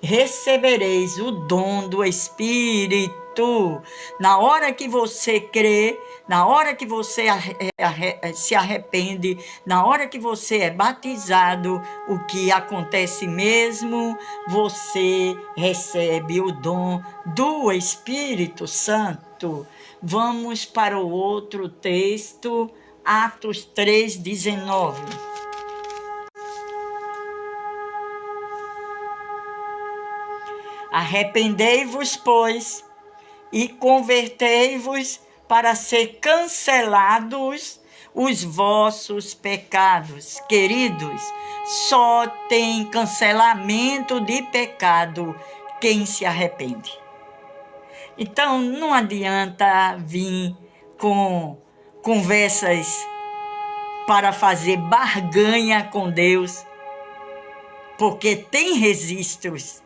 recebereis o dom do Espírito. Na hora que você crê, na hora que você se arrepende, na hora que você é batizado, o que acontece mesmo? Você recebe o dom do Espírito Santo. Vamos para o outro texto, Atos 3, 19. Arrependei-vos, pois, e convertei-vos para ser cancelados os vossos pecados. Queridos, só tem cancelamento de pecado quem se arrepende. Então, não adianta vir com conversas para fazer barganha com Deus, porque tem registros.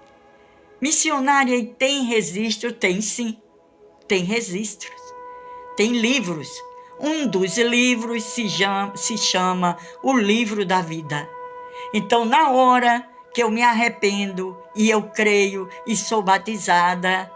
Missionária, e tem registro? Tem sim, tem registros. Tem livros. Um dos livros se chama O Livro da Vida. Então, na hora que eu me arrependo e eu creio e sou batizada,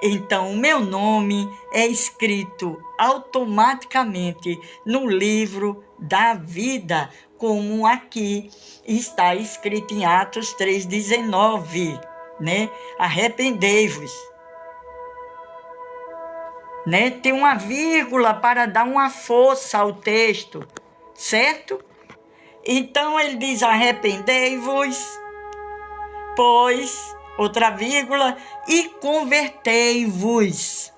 então o meu nome é escrito automaticamente no livro da vida, como aqui está escrito em Atos 3,19, né? Arrependei-vos. Né? Tem uma vírgula para dar uma força ao texto, certo? Então ele diz: arrependei-vos, pois, outra vírgula, e convertei-vos.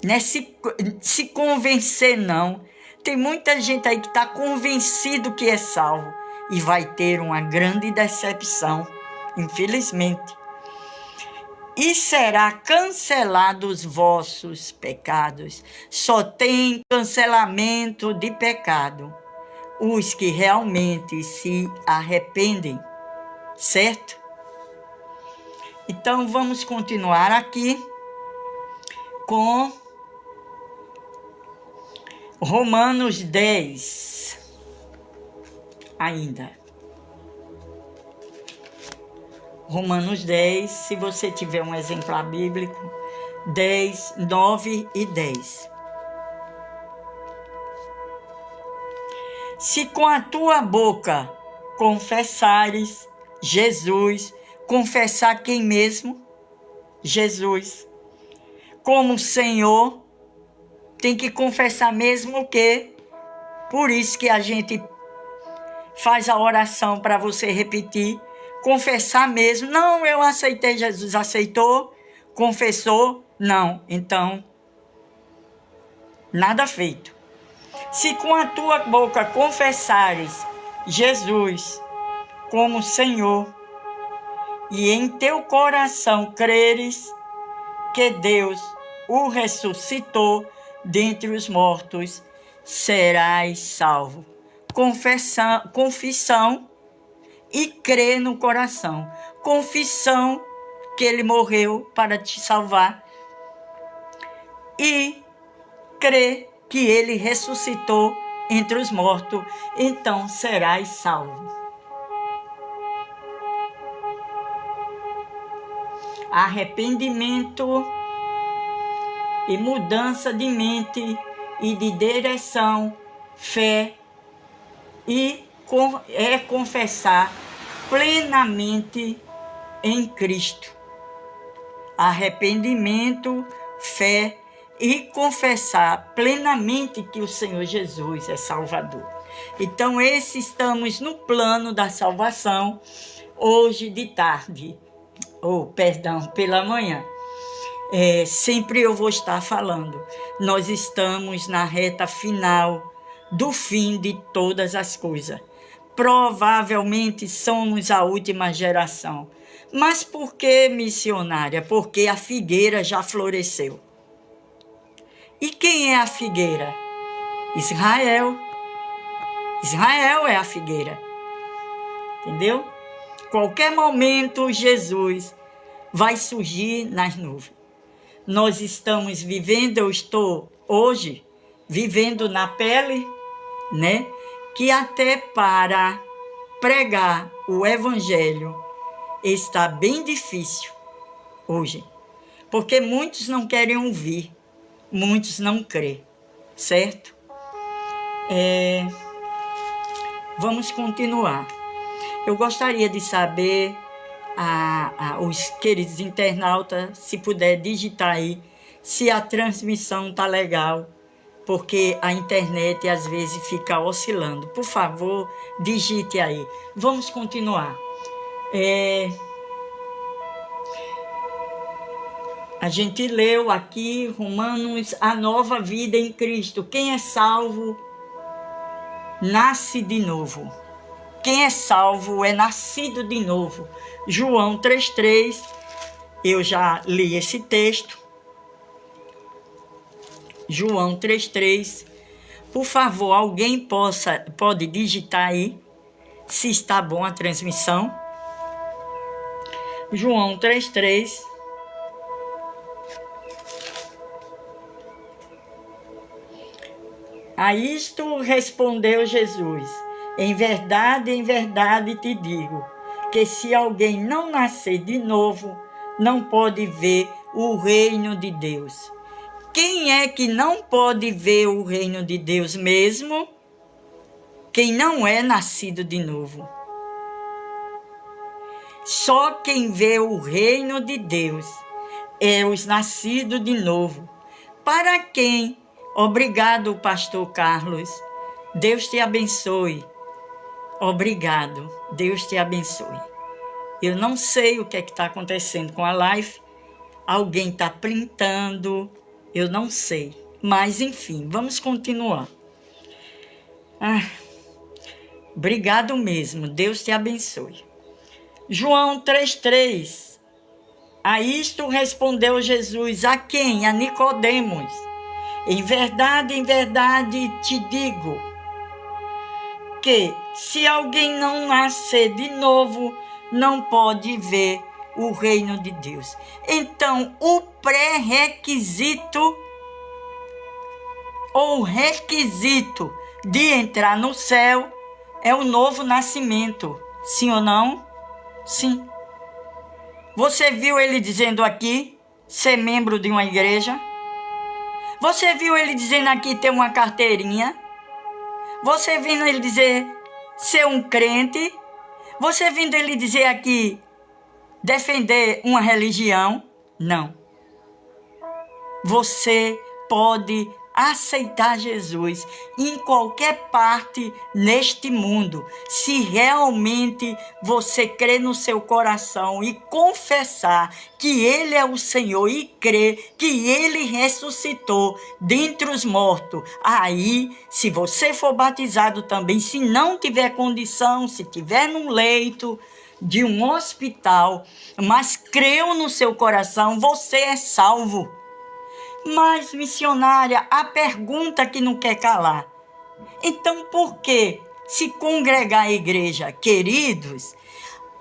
Não é se convencer, não. Tem muita gente aí que está convencido que é salvo e vai ter uma grande decepção, infelizmente. E será cancelado os vossos pecados. Só tem cancelamento de pecado os que realmente se arrependem, certo? Então vamos continuar aqui com Romanos 10 ainda. Romanos 10, se você tiver um exemplar bíblico, 10, 9 e 10. Se com a tua boca confessares Jesus, confessar quem mesmo? Jesus. Como Senhor, tem que confessar mesmo o quê? Por isso que a gente faz a oração para você repetir. Confessar mesmo. Não, eu aceitei Jesus. Aceitou? Confessou? Não. Então, nada feito. Se com a tua boca confessares Jesus como Senhor e em teu coração creres que Deus o ressuscitou dentre os mortos, serás salvo. Confissão e crer no coração. Confissão que ele morreu para te salvar. E crer que ele ressuscitou entre os mortos. Então serás salvo. Arrependimento e mudança de mente e de direção, fé e confessar plenamente em Cristo. Arrependimento, fé e confessar plenamente que o Senhor Jesus é Salvador. Então, estamos no plano da salvação hoje de tarde, pela manhã. Sempre eu vou estar falando. Nós estamos na reta final do fim de todas as coisas. Provavelmente somos a última geração. Mas por que, missionária? Porque a figueira já floresceu. E quem é a figueira? Israel. Israel é a figueira. Entendeu? Qualquer momento Jesus vai surgir nas nuvens. Nós estamos vivendo, eu estou hoje vivendo na pele, né? Que até para pregar o evangelho está bem difícil hoje. Porque muitos não querem ouvir, muitos não crêem, certo? Vamos continuar. Eu gostaria de saber, os queridos internautas, se puder digitar aí, se a transmissão está legal, porque a internet às vezes fica oscilando. Por favor, digite aí. Vamos continuar. A gente leu aqui, Romanos, a nova vida em Cristo. Quem é salvo, nasce de novo. Quem é salvo é nascido de novo. João 3,3, eu já li esse texto. João 3,3. Por favor, alguém pode digitar aí, se está bom a transmissão. João 3,3. A isto respondeu Jesus: em verdade te digo, que se alguém não nascer de novo, não pode ver o reino de Deus. Quem é que não pode ver o reino de Deus mesmo? Quem não é nascido de novo. Só quem vê o reino de Deus é os nascidos de novo. Para quem? Obrigado, pastor Carlos. Deus te abençoe. Obrigado. Deus te abençoe. Eu não sei o que é que está acontecendo com a live. Alguém está printando. Eu não sei. Mas, enfim, vamos continuar. Obrigado mesmo. Deus te abençoe. João 3,3. A isto respondeu Jesus. A quem? A Nicodemos. Em verdade te digo que se alguém não nascer de novo, não pode ver o reino de Deus. Então, o pré-requisito ou requisito de entrar no céu é o novo nascimento. Sim ou não? Sim. Você viu ele dizendo aqui, ser membro de uma igreja? Você viu ele dizendo aqui ter uma carteirinha? Você viu ele dizer ser um crente? Você viu ele dizer aqui defender uma religião? Não. Você pode aceitar Jesus em qualquer parte neste mundo, se realmente você crer no seu coração e confessar que Ele é o Senhor e crer que Ele ressuscitou dentre os mortos. Aí, se você for batizado também, se não tiver condição, se tiver num leito de um hospital, mas creu no seu coração, você é salvo. Mas, missionária, a pergunta que não quer calar. Então, por que se congregar a igreja? Queridos,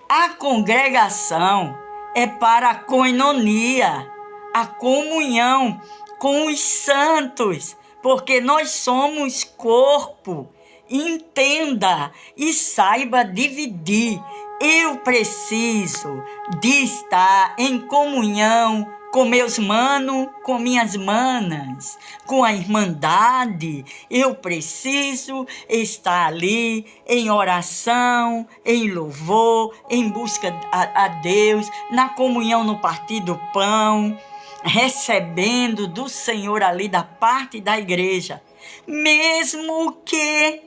a congregação é para a koinonia, a comunhão com os santos, porque nós somos corpo. Entenda e saiba dividir. Eu preciso de estar em comunhão com meus manos, com minhas manas, com a irmandade. Eu preciso estar ali em oração, em louvor, em busca a Deus, na comunhão no partir do pão, recebendo do Senhor ali da parte da igreja. Mesmo que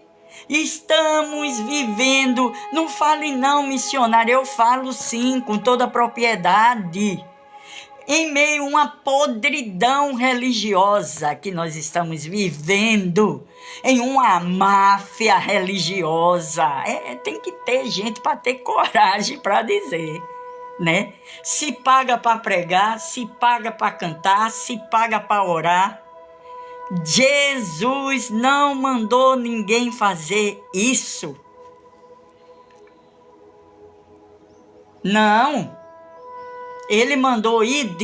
estamos vivendo, não fale não, missionário, eu falo sim, com toda a propriedade. Em meio a uma podridão religiosa que nós estamos vivendo, em uma máfia religiosa, tem que ter gente para ter coragem para dizer, né? Se paga para pregar, se paga para cantar, se paga para orar. Jesus não mandou ninguém fazer isso. Não. Ele mandou ir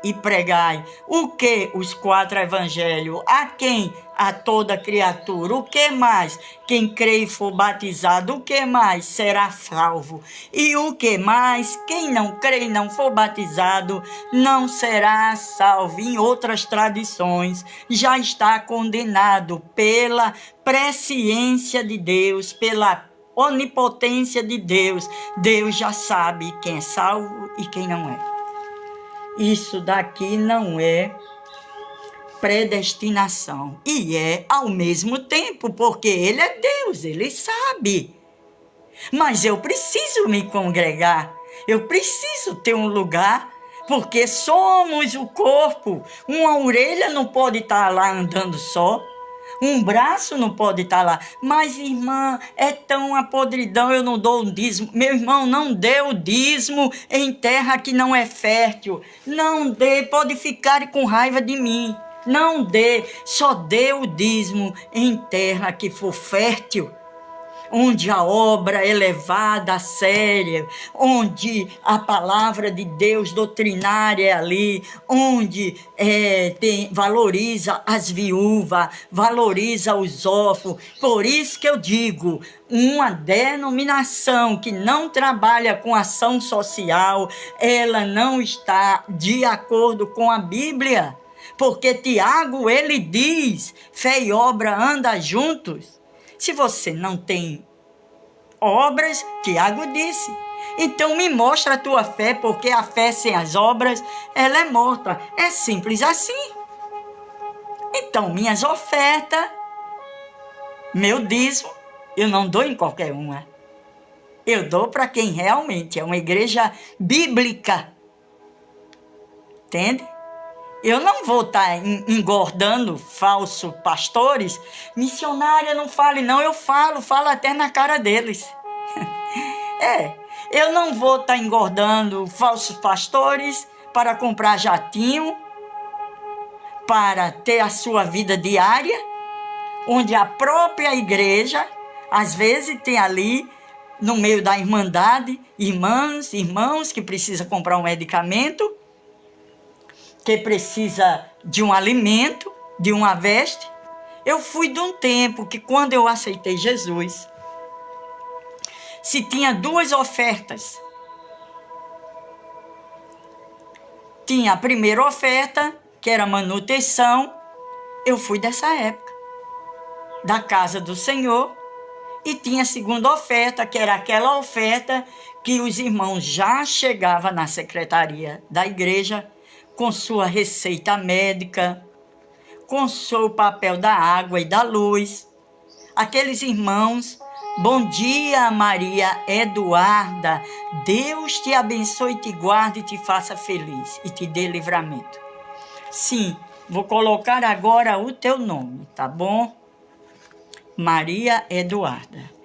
e pregai. O que? Os 4 evangelhos. A quem? A toda criatura. O que mais? Quem crê e for batizado. O que mais? Será salvo. E o que mais? Quem não crê e não for batizado não será salvo. Em outras tradições, já está condenado pela presciência de Deus, pela onipotência de Deus. Deus já sabe quem é salvo e quem não é. Isso daqui não é predestinação. E é ao mesmo tempo, porque Ele é Deus, Ele sabe. Mas eu preciso me congregar. Eu preciso ter um lugar porque somos o corpo. Uma orelha não pode estar lá andando só. Um braço não pode estar lá. Mas, irmã, é tão a podridão, eu não dou o dízimo. Meu irmão, não dê o dízimo em terra que não é fértil. Não dê, pode ficar com raiva de mim. Não dê, só dê o dízimo em terra que for fértil. Onde a obra é levada a sério, onde a palavra de Deus doutrinária é ali, onde valoriza as viúvas, valoriza os órfãos. Por isso que eu digo, uma denominação que não trabalha com ação social, ela não está de acordo com a Bíblia. Porque Tiago, ele diz, fé e obra andam juntos. Se você não tem obras, Tiago disse, então me mostra a tua fé, porque a fé sem as obras, ela é morta. É simples assim. Então, minhas ofertas, meu dízimo, eu não dou em qualquer uma. Eu dou para quem realmente é uma igreja bíblica. Entende? Eu não vou estar engordando falsos pastores. Missionária, não fale não, eu falo até na cara deles. Eu não vou estar engordando falsos pastores para comprar jatinho, para ter a sua vida diária, onde a própria igreja, às vezes tem ali, no meio da irmandade, irmãos que precisam comprar um medicamento, que precisa de um alimento, de uma veste. Eu fui de um tempo que, quando eu aceitei Jesus, se tinha duas ofertas. Tinha a primeira oferta, que era manutenção. Eu fui dessa época, da casa do Senhor. E tinha a segunda oferta, que era aquela oferta que os irmãos já chegavam na secretaria da igreja, com sua receita médica, com seu papel da água e da luz. Aqueles irmãos, bom dia Maria Eduarda, Deus te abençoe, te guarde e te faça feliz e te dê livramento. Sim, vou colocar agora o teu nome, tá bom? Maria Eduarda.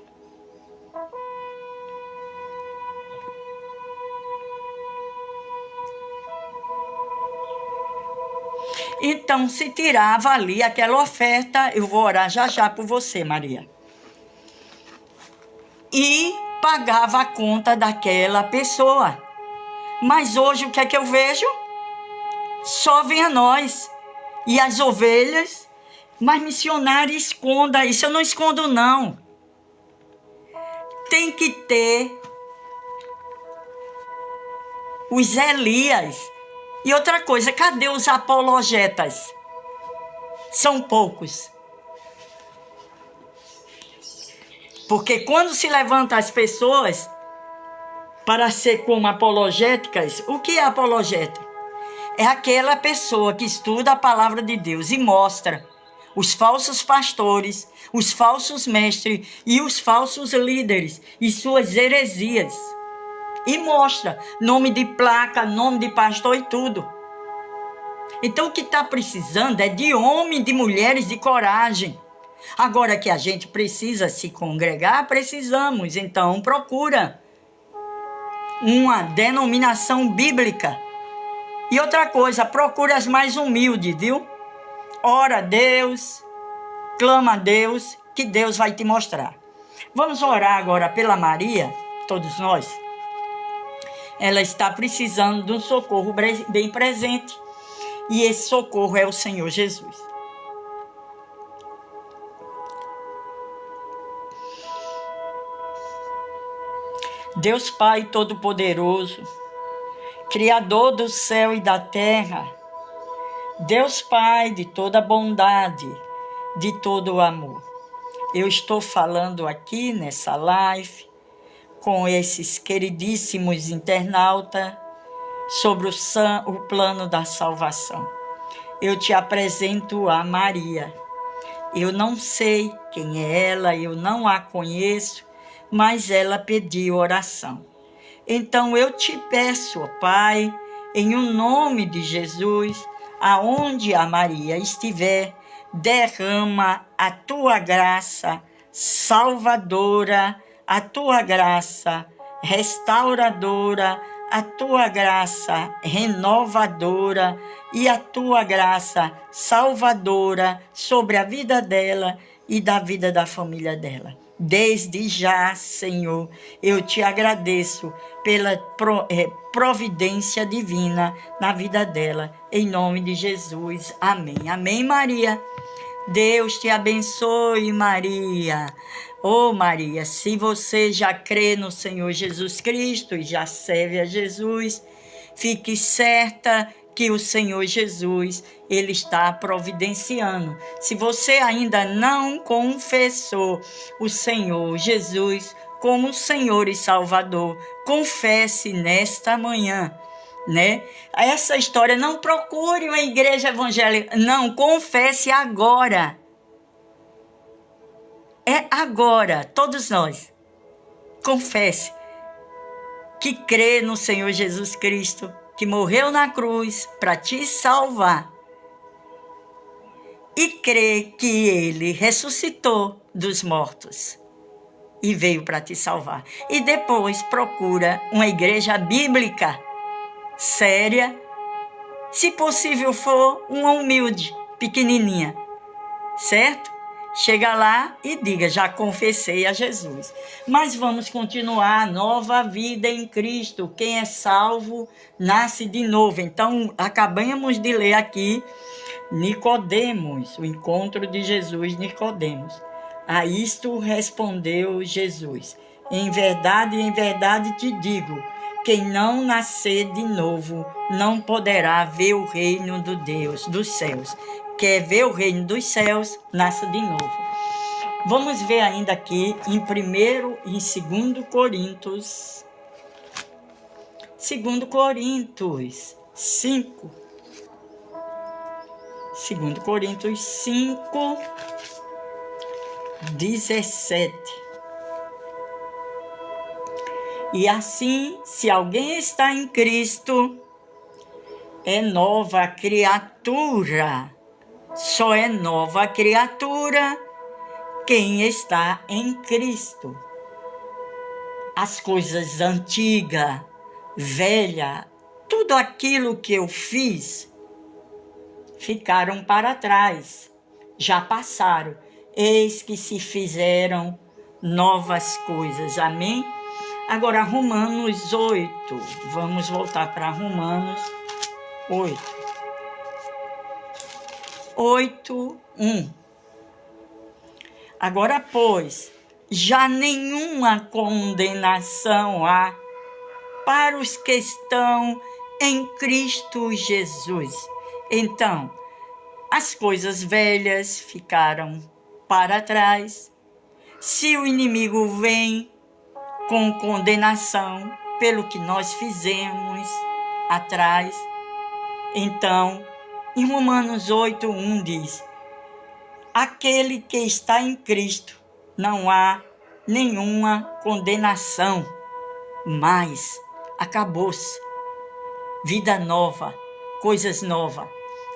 Então, se tirava ali aquela oferta, eu vou orar já já por você, Maria. E pagava a conta daquela pessoa. Mas hoje o que é que eu vejo? Só vem a nós. E as ovelhas, mas missionário esconda isso. Eu não escondo, não. Tem que ter os Elias. E outra coisa, cadê os apologetas? São poucos. Porque quando se levanta as pessoas para ser como apologéticas, o que é apologética? É aquela pessoa que estuda a palavra de Deus e mostra os falsos pastores, os falsos mestres e os falsos líderes e suas heresias. E mostra nome de placa, nome de pastor e tudo. Então o que está precisando é de homens, de mulheres de coragem. Agora que a gente precisa se congregar, precisamos. Então procura uma denominação bíblica. E outra coisa, procura as mais humildes, viu? Ora a Deus, clama a Deus, que Deus vai te mostrar. Vamos orar agora pela Maria, todos nós. Ela está precisando de um socorro bem presente. E esse socorro é o Senhor Jesus. Deus Pai Todo-Poderoso, Criador do céu e da terra, Deus Pai de toda bondade, de todo amor. Eu estou falando aqui nessa live com esses queridíssimos internautas sobre o plano da salvação. Eu te apresento a Maria. Eu não sei quem é ela, eu não a conheço, mas ela pediu oração. Então eu te peço, ó Pai, em o nome de Jesus, aonde a Maria estiver, derrama a tua graça salvadora, a tua graça restauradora, a tua graça renovadora e a tua graça salvadora sobre a vida dela e da vida da família dela. Desde já, Senhor, eu te agradeço pela providência divina na vida dela, em nome de Jesus. Amém. Amém, Maria. Deus te abençoe, Maria. Oh, Maria, se você já crê no Senhor Jesus Cristo e já serve a Jesus, fique certa que o Senhor Jesus, Ele está providenciando. Se você ainda não confessou o Senhor Jesus como Senhor e Salvador, confesse nesta manhã, né? Essa história, não procure uma igreja evangélica, não, confesse agora. É agora, todos nós. Confesse que crê no Senhor Jesus Cristo, que morreu na cruz para te salvar. E crê que Ele ressuscitou dos mortos e veio para te salvar. E depois procura uma igreja bíblica, séria, se possível for, uma humilde, pequenininha, certo? Chega lá e diga, já confessei a Jesus. Mas vamos continuar a nova vida em Cristo. Quem é salvo, nasce de novo. Então, acabamos de ler aqui Nicodemos, o encontro de Jesus Nicodemos. A isto respondeu Jesus: em verdade te digo, quem não nascer de novo não poderá ver o reino do Deus dos céus. Quer ver o reino dos céus, nasça de novo. Vamos ver ainda aqui em 2 Coríntios 5. 2 Coríntios 5, 17. E assim, se alguém está em Cristo, é nova criatura. Só é nova criatura quem está em Cristo. As coisas antigas, velhas, tudo aquilo que eu fiz, ficaram para trás, já passaram. Eis que se fizeram novas coisas. Amém? Agora, Romanos 8. Vamos voltar para Romanos 8. 8:1. Agora, pois, já nenhuma condenação há para os que estão em Cristo Jesus. Então, as coisas velhas ficaram para trás. Se o inimigo vem com condenação pelo que nós fizemos atrás, então, em Romanos 8:1 diz: aquele que está em Cristo, não há nenhuma condenação, mas acabou-se. Vida nova, coisas novas.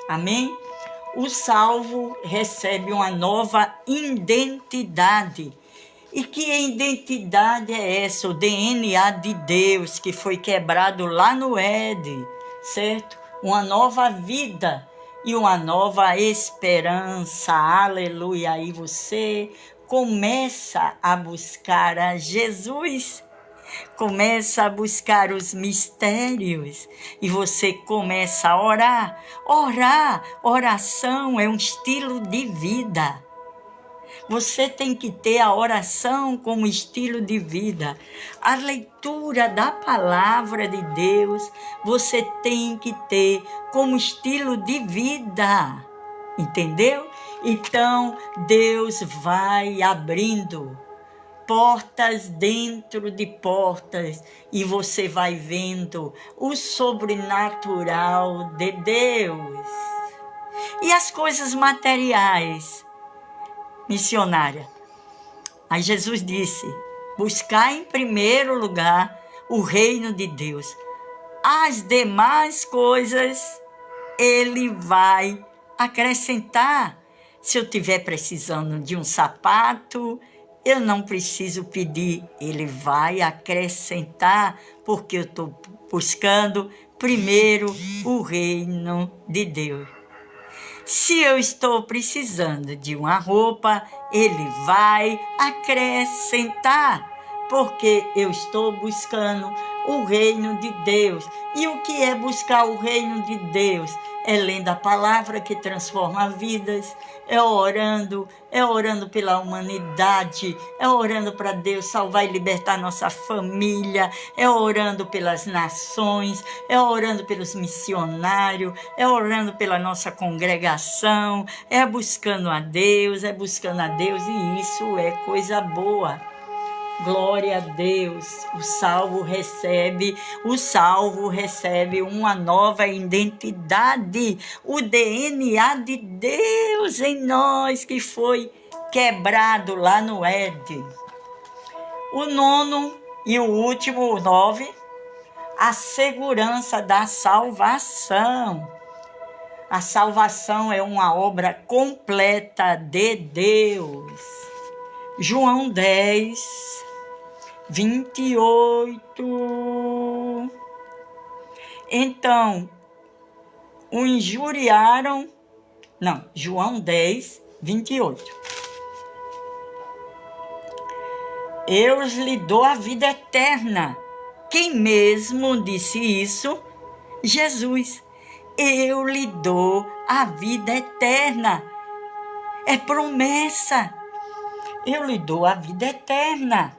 Amém? O salvo recebe uma nova identidade. E que identidade é essa? O DNA de Deus que foi quebrado lá no Éden, certo? Uma nova vida e uma nova esperança. Aleluia! Aí você começa a buscar a Jesus, começa a buscar os mistérios e você começa a orar. Oração é um estilo de vida. Você tem que ter a oração como estilo de vida. A leitura da palavra de Deus, você tem que ter como estilo de vida. Entendeu? Então, Deus vai abrindo portas dentro de portas e você vai vendo o sobrenatural de Deus. E as coisas materiais, missionária. Aí Jesus disse: buscar em primeiro lugar o reino de Deus. as demais coisas Ele vai acrescentar. Se eu estiver precisando de um sapato, eu não preciso pedir, Ele vai acrescentar, porque eu estou buscando primeiro o reino de Deus. Se eu estou precisando de uma roupa, Ele vai acrescentar, porque eu estou buscando o reino de Deus. E o que é buscar o reino de Deus? É lendo a palavra que transforma vidas, é orando pela humanidade, é orando para Deus salvar e libertar nossa família, é orando pelas nações, é orando pelos missionários, é orando pela nossa congregação, é buscando a Deus, e isso é coisa boa. Glória a Deus, o salvo recebe uma nova identidade, o DNA de Deus em nós que foi quebrado lá no Éden. O 9º e o último, o 9, a segurança da salvação. A salvação é uma obra completa de Deus. João 10, 28. Então, o injuriaram. Não, João 10, 28. Eu lhe dou a vida eterna. Quem mesmo disse isso? Jesus. Eu lhe dou a vida eterna. É promessa. Eu lhe dou a vida eterna.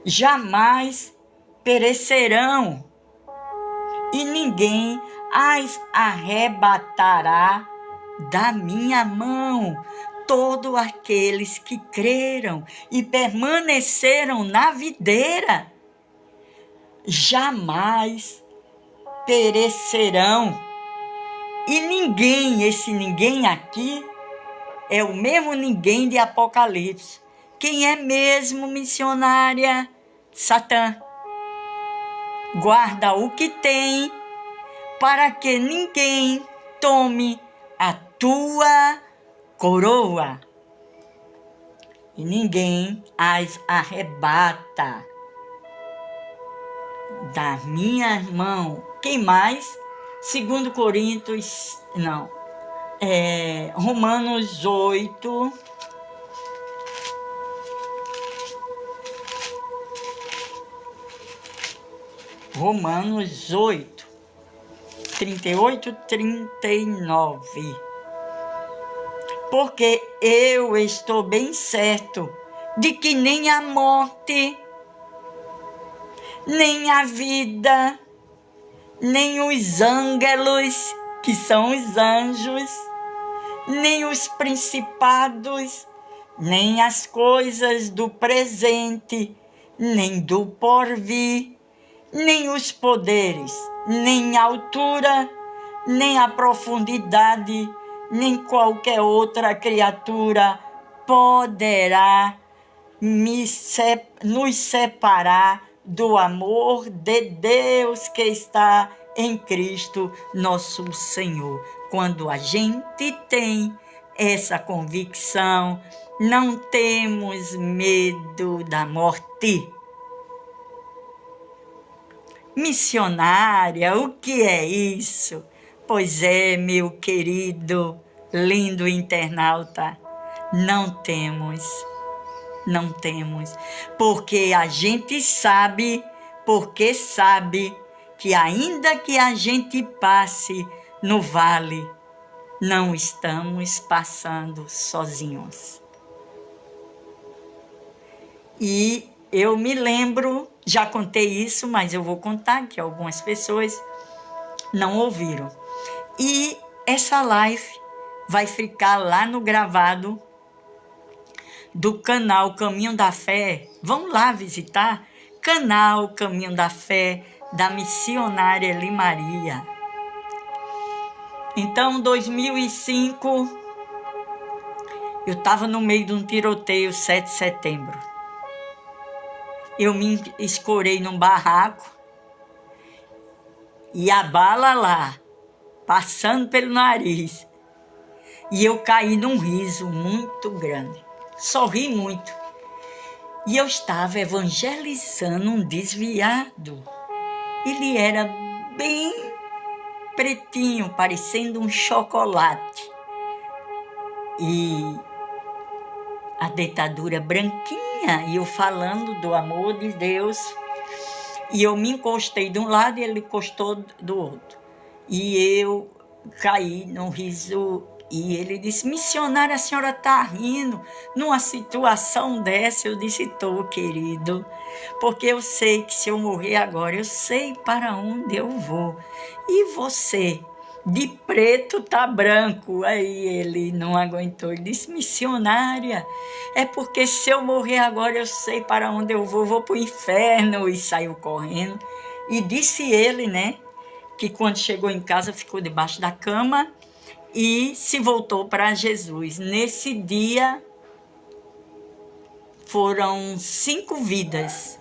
Jamais perecerão, e ninguém as arrebatará da minha mão. Todos aqueles que creram e permaneceram na videira jamais perecerão. E ninguém, esse ninguém aqui, é o mesmo ninguém de Apocalipse. Quem é mesmo, missionária? Satã. Guarda o que tem, para que ninguém tome a tua coroa. E ninguém as arrebata da minha mão. Quem mais? 2 Coríntios, não. Romanos 8. Romanos 8, 38, 39. Porque eu estou bem certo de que nem a morte, nem a vida, nem os ângelos, que são os anjos, nem os principados, nem as coisas do presente, nem do porvir, nem os poderes, nem a altura, nem a profundidade, nem qualquer outra criatura poderá nos separar do amor de Deus que está em Cristo nosso Senhor. Quando a gente tem essa convicção, não temos medo da morte. Missionária, o que é isso? Pois é, meu querido, lindo internauta, não temos, porque a gente sabe, que ainda que a gente passe no vale, não estamos passando sozinhos. E eu me lembro, já contei isso, mas eu vou contar que algumas pessoas não ouviram. E essa live vai ficar lá no gravado do canal Caminho da Fé. Vão lá visitar canal Caminho da Fé da missionária Eli Maria. Então, 2005, eu estava no meio de um tiroteio, 7 de setembro. Eu me escorei num barraco e a bala lá, passando pelo nariz. E eu caí num riso muito grande. Sorri muito. E eu estava evangelizando um desviado. Ele era bem pretinho, parecendo um chocolate. E a dentadura branquinha, e eu falando do amor de Deus. E eu me encostei de um lado e ele encostou do outro. E eu caí num riso. E ele disse, missionária, a senhora está rindo numa situação dessa? Eu disse, estou, querido, porque eu sei que se eu morrer agora, eu sei para onde eu vou. E você, de preto tá branco. Aí ele não aguentou, ele disse, missionária, é porque se eu morrer agora, eu sei para onde eu vou para o inferno. E saiu correndo. E disse ele, né, que quando chegou em casa, ficou debaixo da cama, e se voltou para Jesus. Nesse dia, foram 5 vidas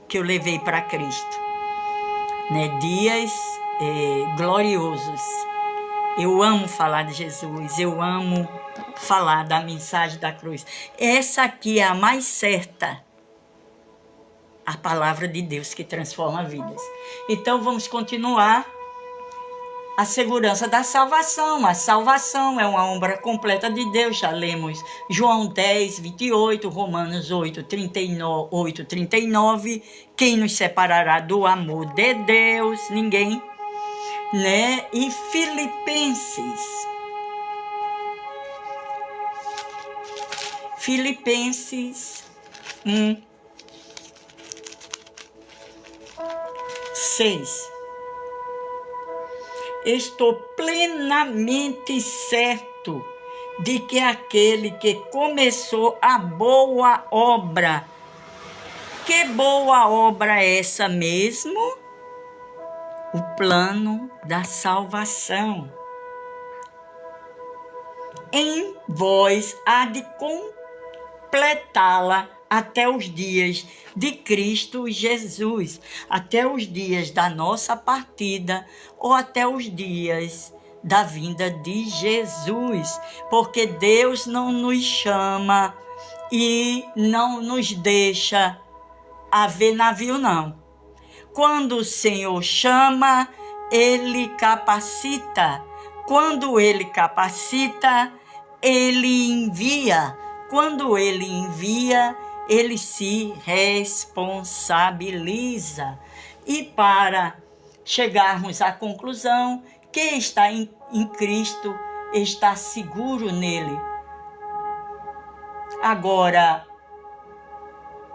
que eu levei para Cristo. Né? Dias gloriosos. Eu amo falar de Jesus, eu amo falar da mensagem da cruz. Essa aqui é a mais certa, a palavra de Deus que transforma vidas. Então, vamos continuar. A segurança da salvação. A salvação é uma obra completa de Deus. Já lemos João 10, 28, Romanos 8, 39. Quem nos separará do amor de Deus? Ninguém. Né? E Filipenses 1, 6. Estou plenamente certo de que aquele que começou a boa obra, que boa obra é essa mesmo? O plano da salvação. Em vós há de completá-la até os dias de Cristo Jesus, até os dias da nossa partida ou até os dias da vinda de Jesus, porque Deus não nos chama e não nos deixa a ver navio, não. Quando o Senhor chama, Ele capacita. Quando Ele capacita, Ele envia. Quando Ele envia, Ele se responsabiliza. E para chegarmos à conclusão, quem está em Cristo está seguro nele. Agora,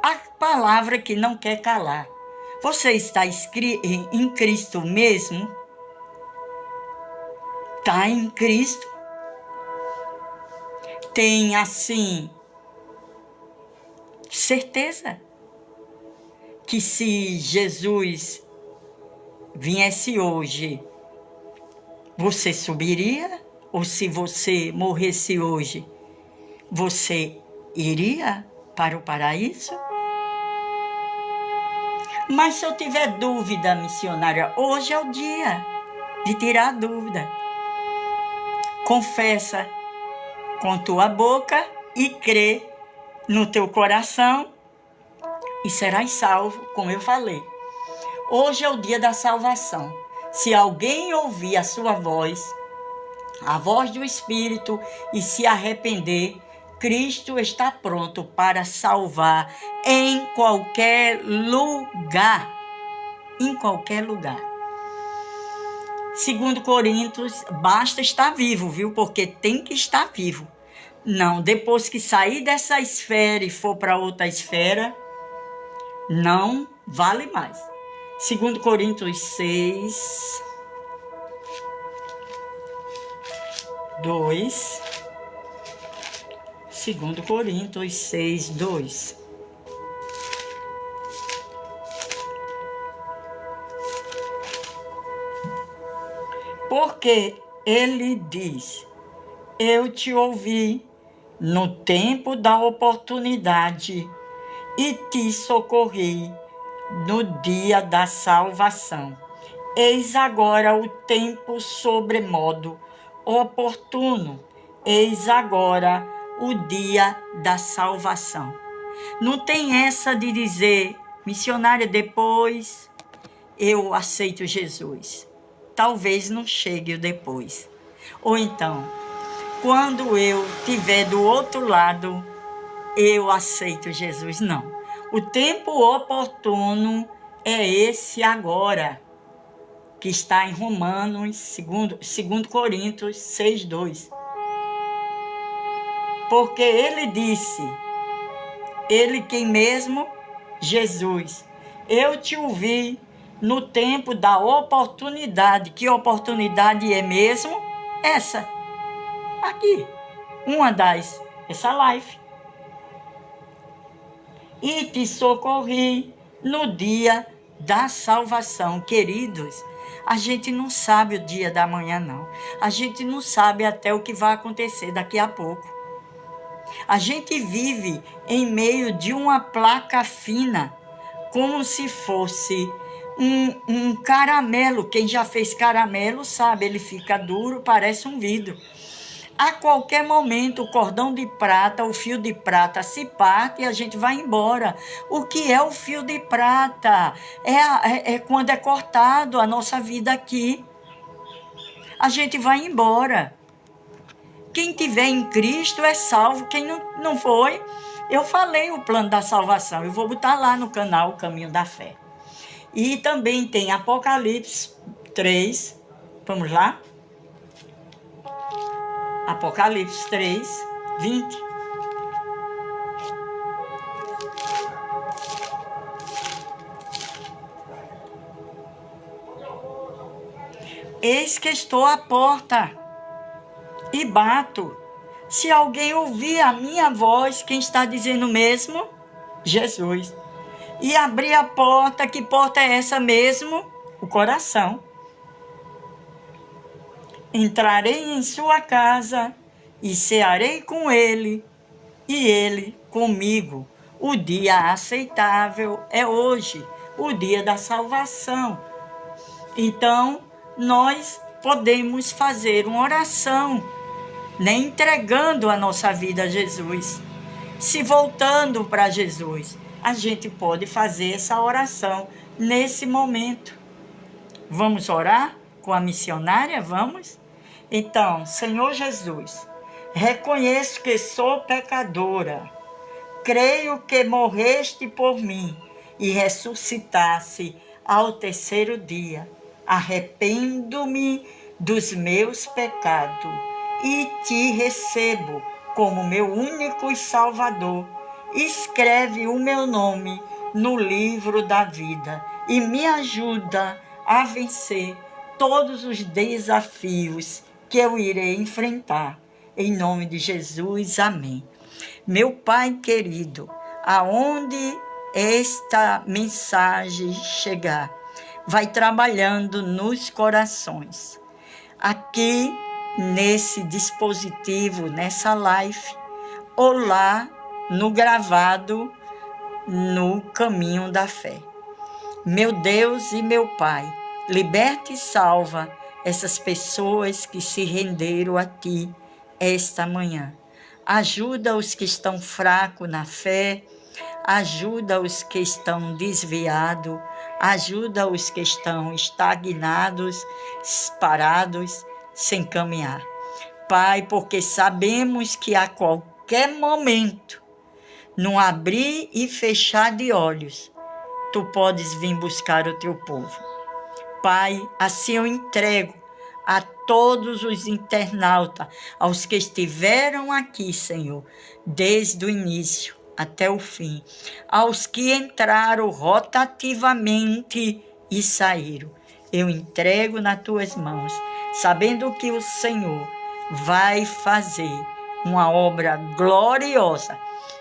a palavra que não quer calar. Você está em Cristo mesmo? Está em Cristo? Tem, assim, certeza que se Jesus viesse hoje, você subiria? Ou se você morresse hoje, você iria para o paraíso? Mas se eu tiver dúvida, missionária, hoje é o dia de tirar a dúvida. Confessa com tua boca e crê no teu coração e serás salvo, como eu falei. Hoje é o dia da salvação. Se alguém ouvir a sua voz, a voz do Espírito, e se arrepender, Cristo está pronto para salvar em qualquer lugar. Em qualquer lugar. 2 Coríntios, basta estar vivo, viu? Porque tem que estar vivo. Não, depois que sair dessa esfera e for para outra esfera, não vale mais. 2 Coríntios 6, 2. 2 Coríntios 6, 2. Porque ele diz, eu te ouvi no tempo da oportunidade e te socorri no dia da salvação. Eis agora o tempo sobremodo oportuno. Eis agora o dia da salvação. Não tem essa de dizer, missionária, depois eu aceito Jesus. Talvez não chegue o depois. Ou então, quando eu estiver do outro lado, eu aceito Jesus. Não. O tempo oportuno é esse agora, que está em Romanos, 2 Coríntios 6:2. Porque ele disse, ele quem mesmo? Jesus. Eu te ouvi no tempo da oportunidade. Que oportunidade é mesmo? Essa. Aqui. Uma das. Essa live. E te socorri no dia da salvação. Queridos, a gente não sabe o dia da manhã, não. A gente não sabe até o que vai acontecer daqui a pouco. A gente vive em meio de uma placa fina, como se fosse um caramelo. Quem já fez caramelo sabe, ele fica duro, parece um vidro. A qualquer momento, o cordão de prata, o fio de prata se parte e a gente vai embora. O que é o fio de prata? É quando é cortado a nossa vida aqui. A gente vai embora. Quem tiver em Cristo é salvo. Quem não foi, eu falei o plano da salvação. Eu vou botar lá no canal o Caminho da Fé. E também tem Apocalipse 3. Vamos lá? Apocalipse 3, 20. Eis que estou à porta e bato. Se alguém ouvir a minha voz, quem está dizendo mesmo? Jesus. E abrir a porta, que porta é essa mesmo? O coração. Entrarei em sua casa e cearei com ele, e ele comigo. O dia aceitável é hoje, o dia da salvação. Então, nós podemos fazer uma oração, né, entregando a nossa vida a Jesus, se voltando para Jesus. A gente pode fazer essa oração nesse momento. Vamos orar com a missionária? Vamos? Então, Senhor Jesus, reconheço que sou pecadora. Creio que morreste por mim e ressuscitaste ao terceiro dia. Arrependo-me dos meus pecados e te recebo como meu único Salvador. Escreve o meu nome no livro da vida e me ajuda a vencer todos os desafios que eu irei enfrentar. Em nome de Jesus, amém. Meu Pai querido, aonde esta mensagem chegar, vai trabalhando nos corações. Aqui, nesse dispositivo, nessa live, ou lá no gravado, no Caminho da Fé. Meu Deus e meu Pai, liberta e salva essas pessoas que se renderam a Ti esta manhã. Ajuda os que estão fracos na fé, ajuda os que estão desviados, ajuda os que estão estagnados, parados, sem caminhar. Pai, porque sabemos que a qualquer momento, num abrir e fechar de olhos, Tu podes vir buscar o Teu povo. Pai, assim eu entrego a todos os internautas, aos que estiveram aqui, Senhor, desde o início até o fim, aos que entraram rotativamente e saíram. Eu entrego nas Tuas mãos, sabendo que o Senhor vai fazer uma obra gloriosa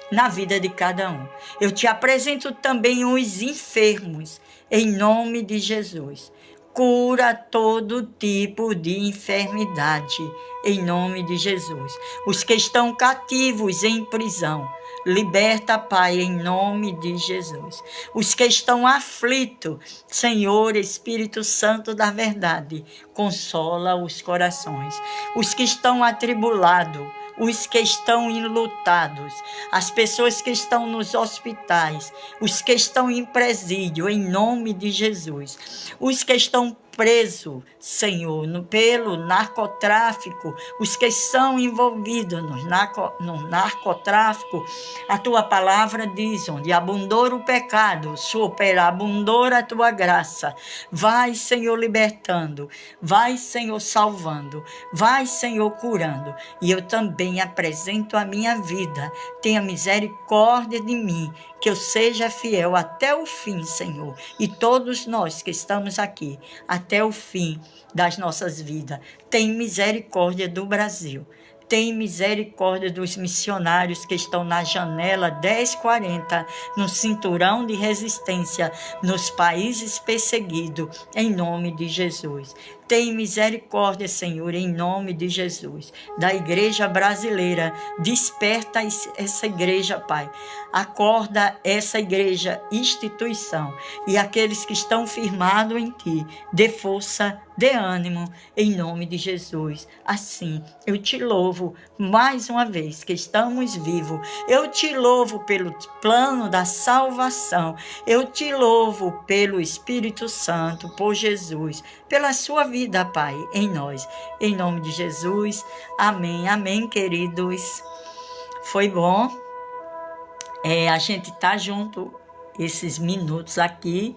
na vida de cada um. Eu te apresento também os enfermos, em nome de Jesus. cura todo tipo de enfermidade, em nome de Jesus. Os que estão cativos em prisão, liberta, Pai, em nome de Jesus. Os que estão aflitos, Senhor, Espírito Santo da verdade, consola os corações. Os que estão atribulados, os que estão enlutados, as pessoas que estão nos hospitais, os que estão em presídio, em nome de Jesus, os que estão presos, Senhor, pelo narcotráfico, os que são envolvidos no narcotráfico, a tua palavra diz, onde abundou o pecado, superabundou a tua graça. Vai, Senhor, libertando, vai, Senhor, salvando, vai, Senhor, curando. E eu também apresento a minha vida. Tenha misericórdia de mim, que eu seja fiel até o fim, Senhor. E todos nós que estamos aqui, até o fim das nossas vidas. Tem misericórdia do Brasil. Tem misericórdia dos missionários que estão na janela 1040, no cinturão de resistência, nos países perseguidos, em nome de Jesus. Tem misericórdia, Senhor, em nome de Jesus, da igreja brasileira. Desperta essa igreja, Pai. Acorda essa igreja, instituição, e aqueles que estão firmados em Ti. Dê força, dê ânimo, em nome de Jesus. Assim, eu te louvo mais uma vez que estamos vivos. Eu te louvo pelo plano da salvação. Eu te louvo pelo Espírito Santo, por Jesus, pela sua vida, Pai, em nós. Em nome de Jesus. Amém, amém, queridos. Foi bom. A gente tá junto esses minutos aqui.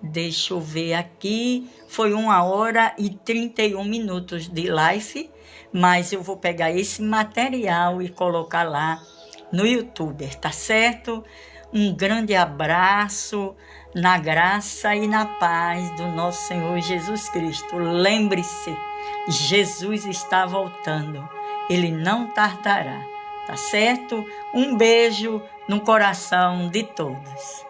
Deixa eu ver aqui. Foi 1h31 de live, mas eu vou pegar esse material e colocar lá no YouTube, tá certo? Um grande abraço, na graça e na paz do nosso Senhor Jesus Cristo. Lembre-se, Jesus está voltando, Ele não tardará, tá certo? Um beijo no coração de todos.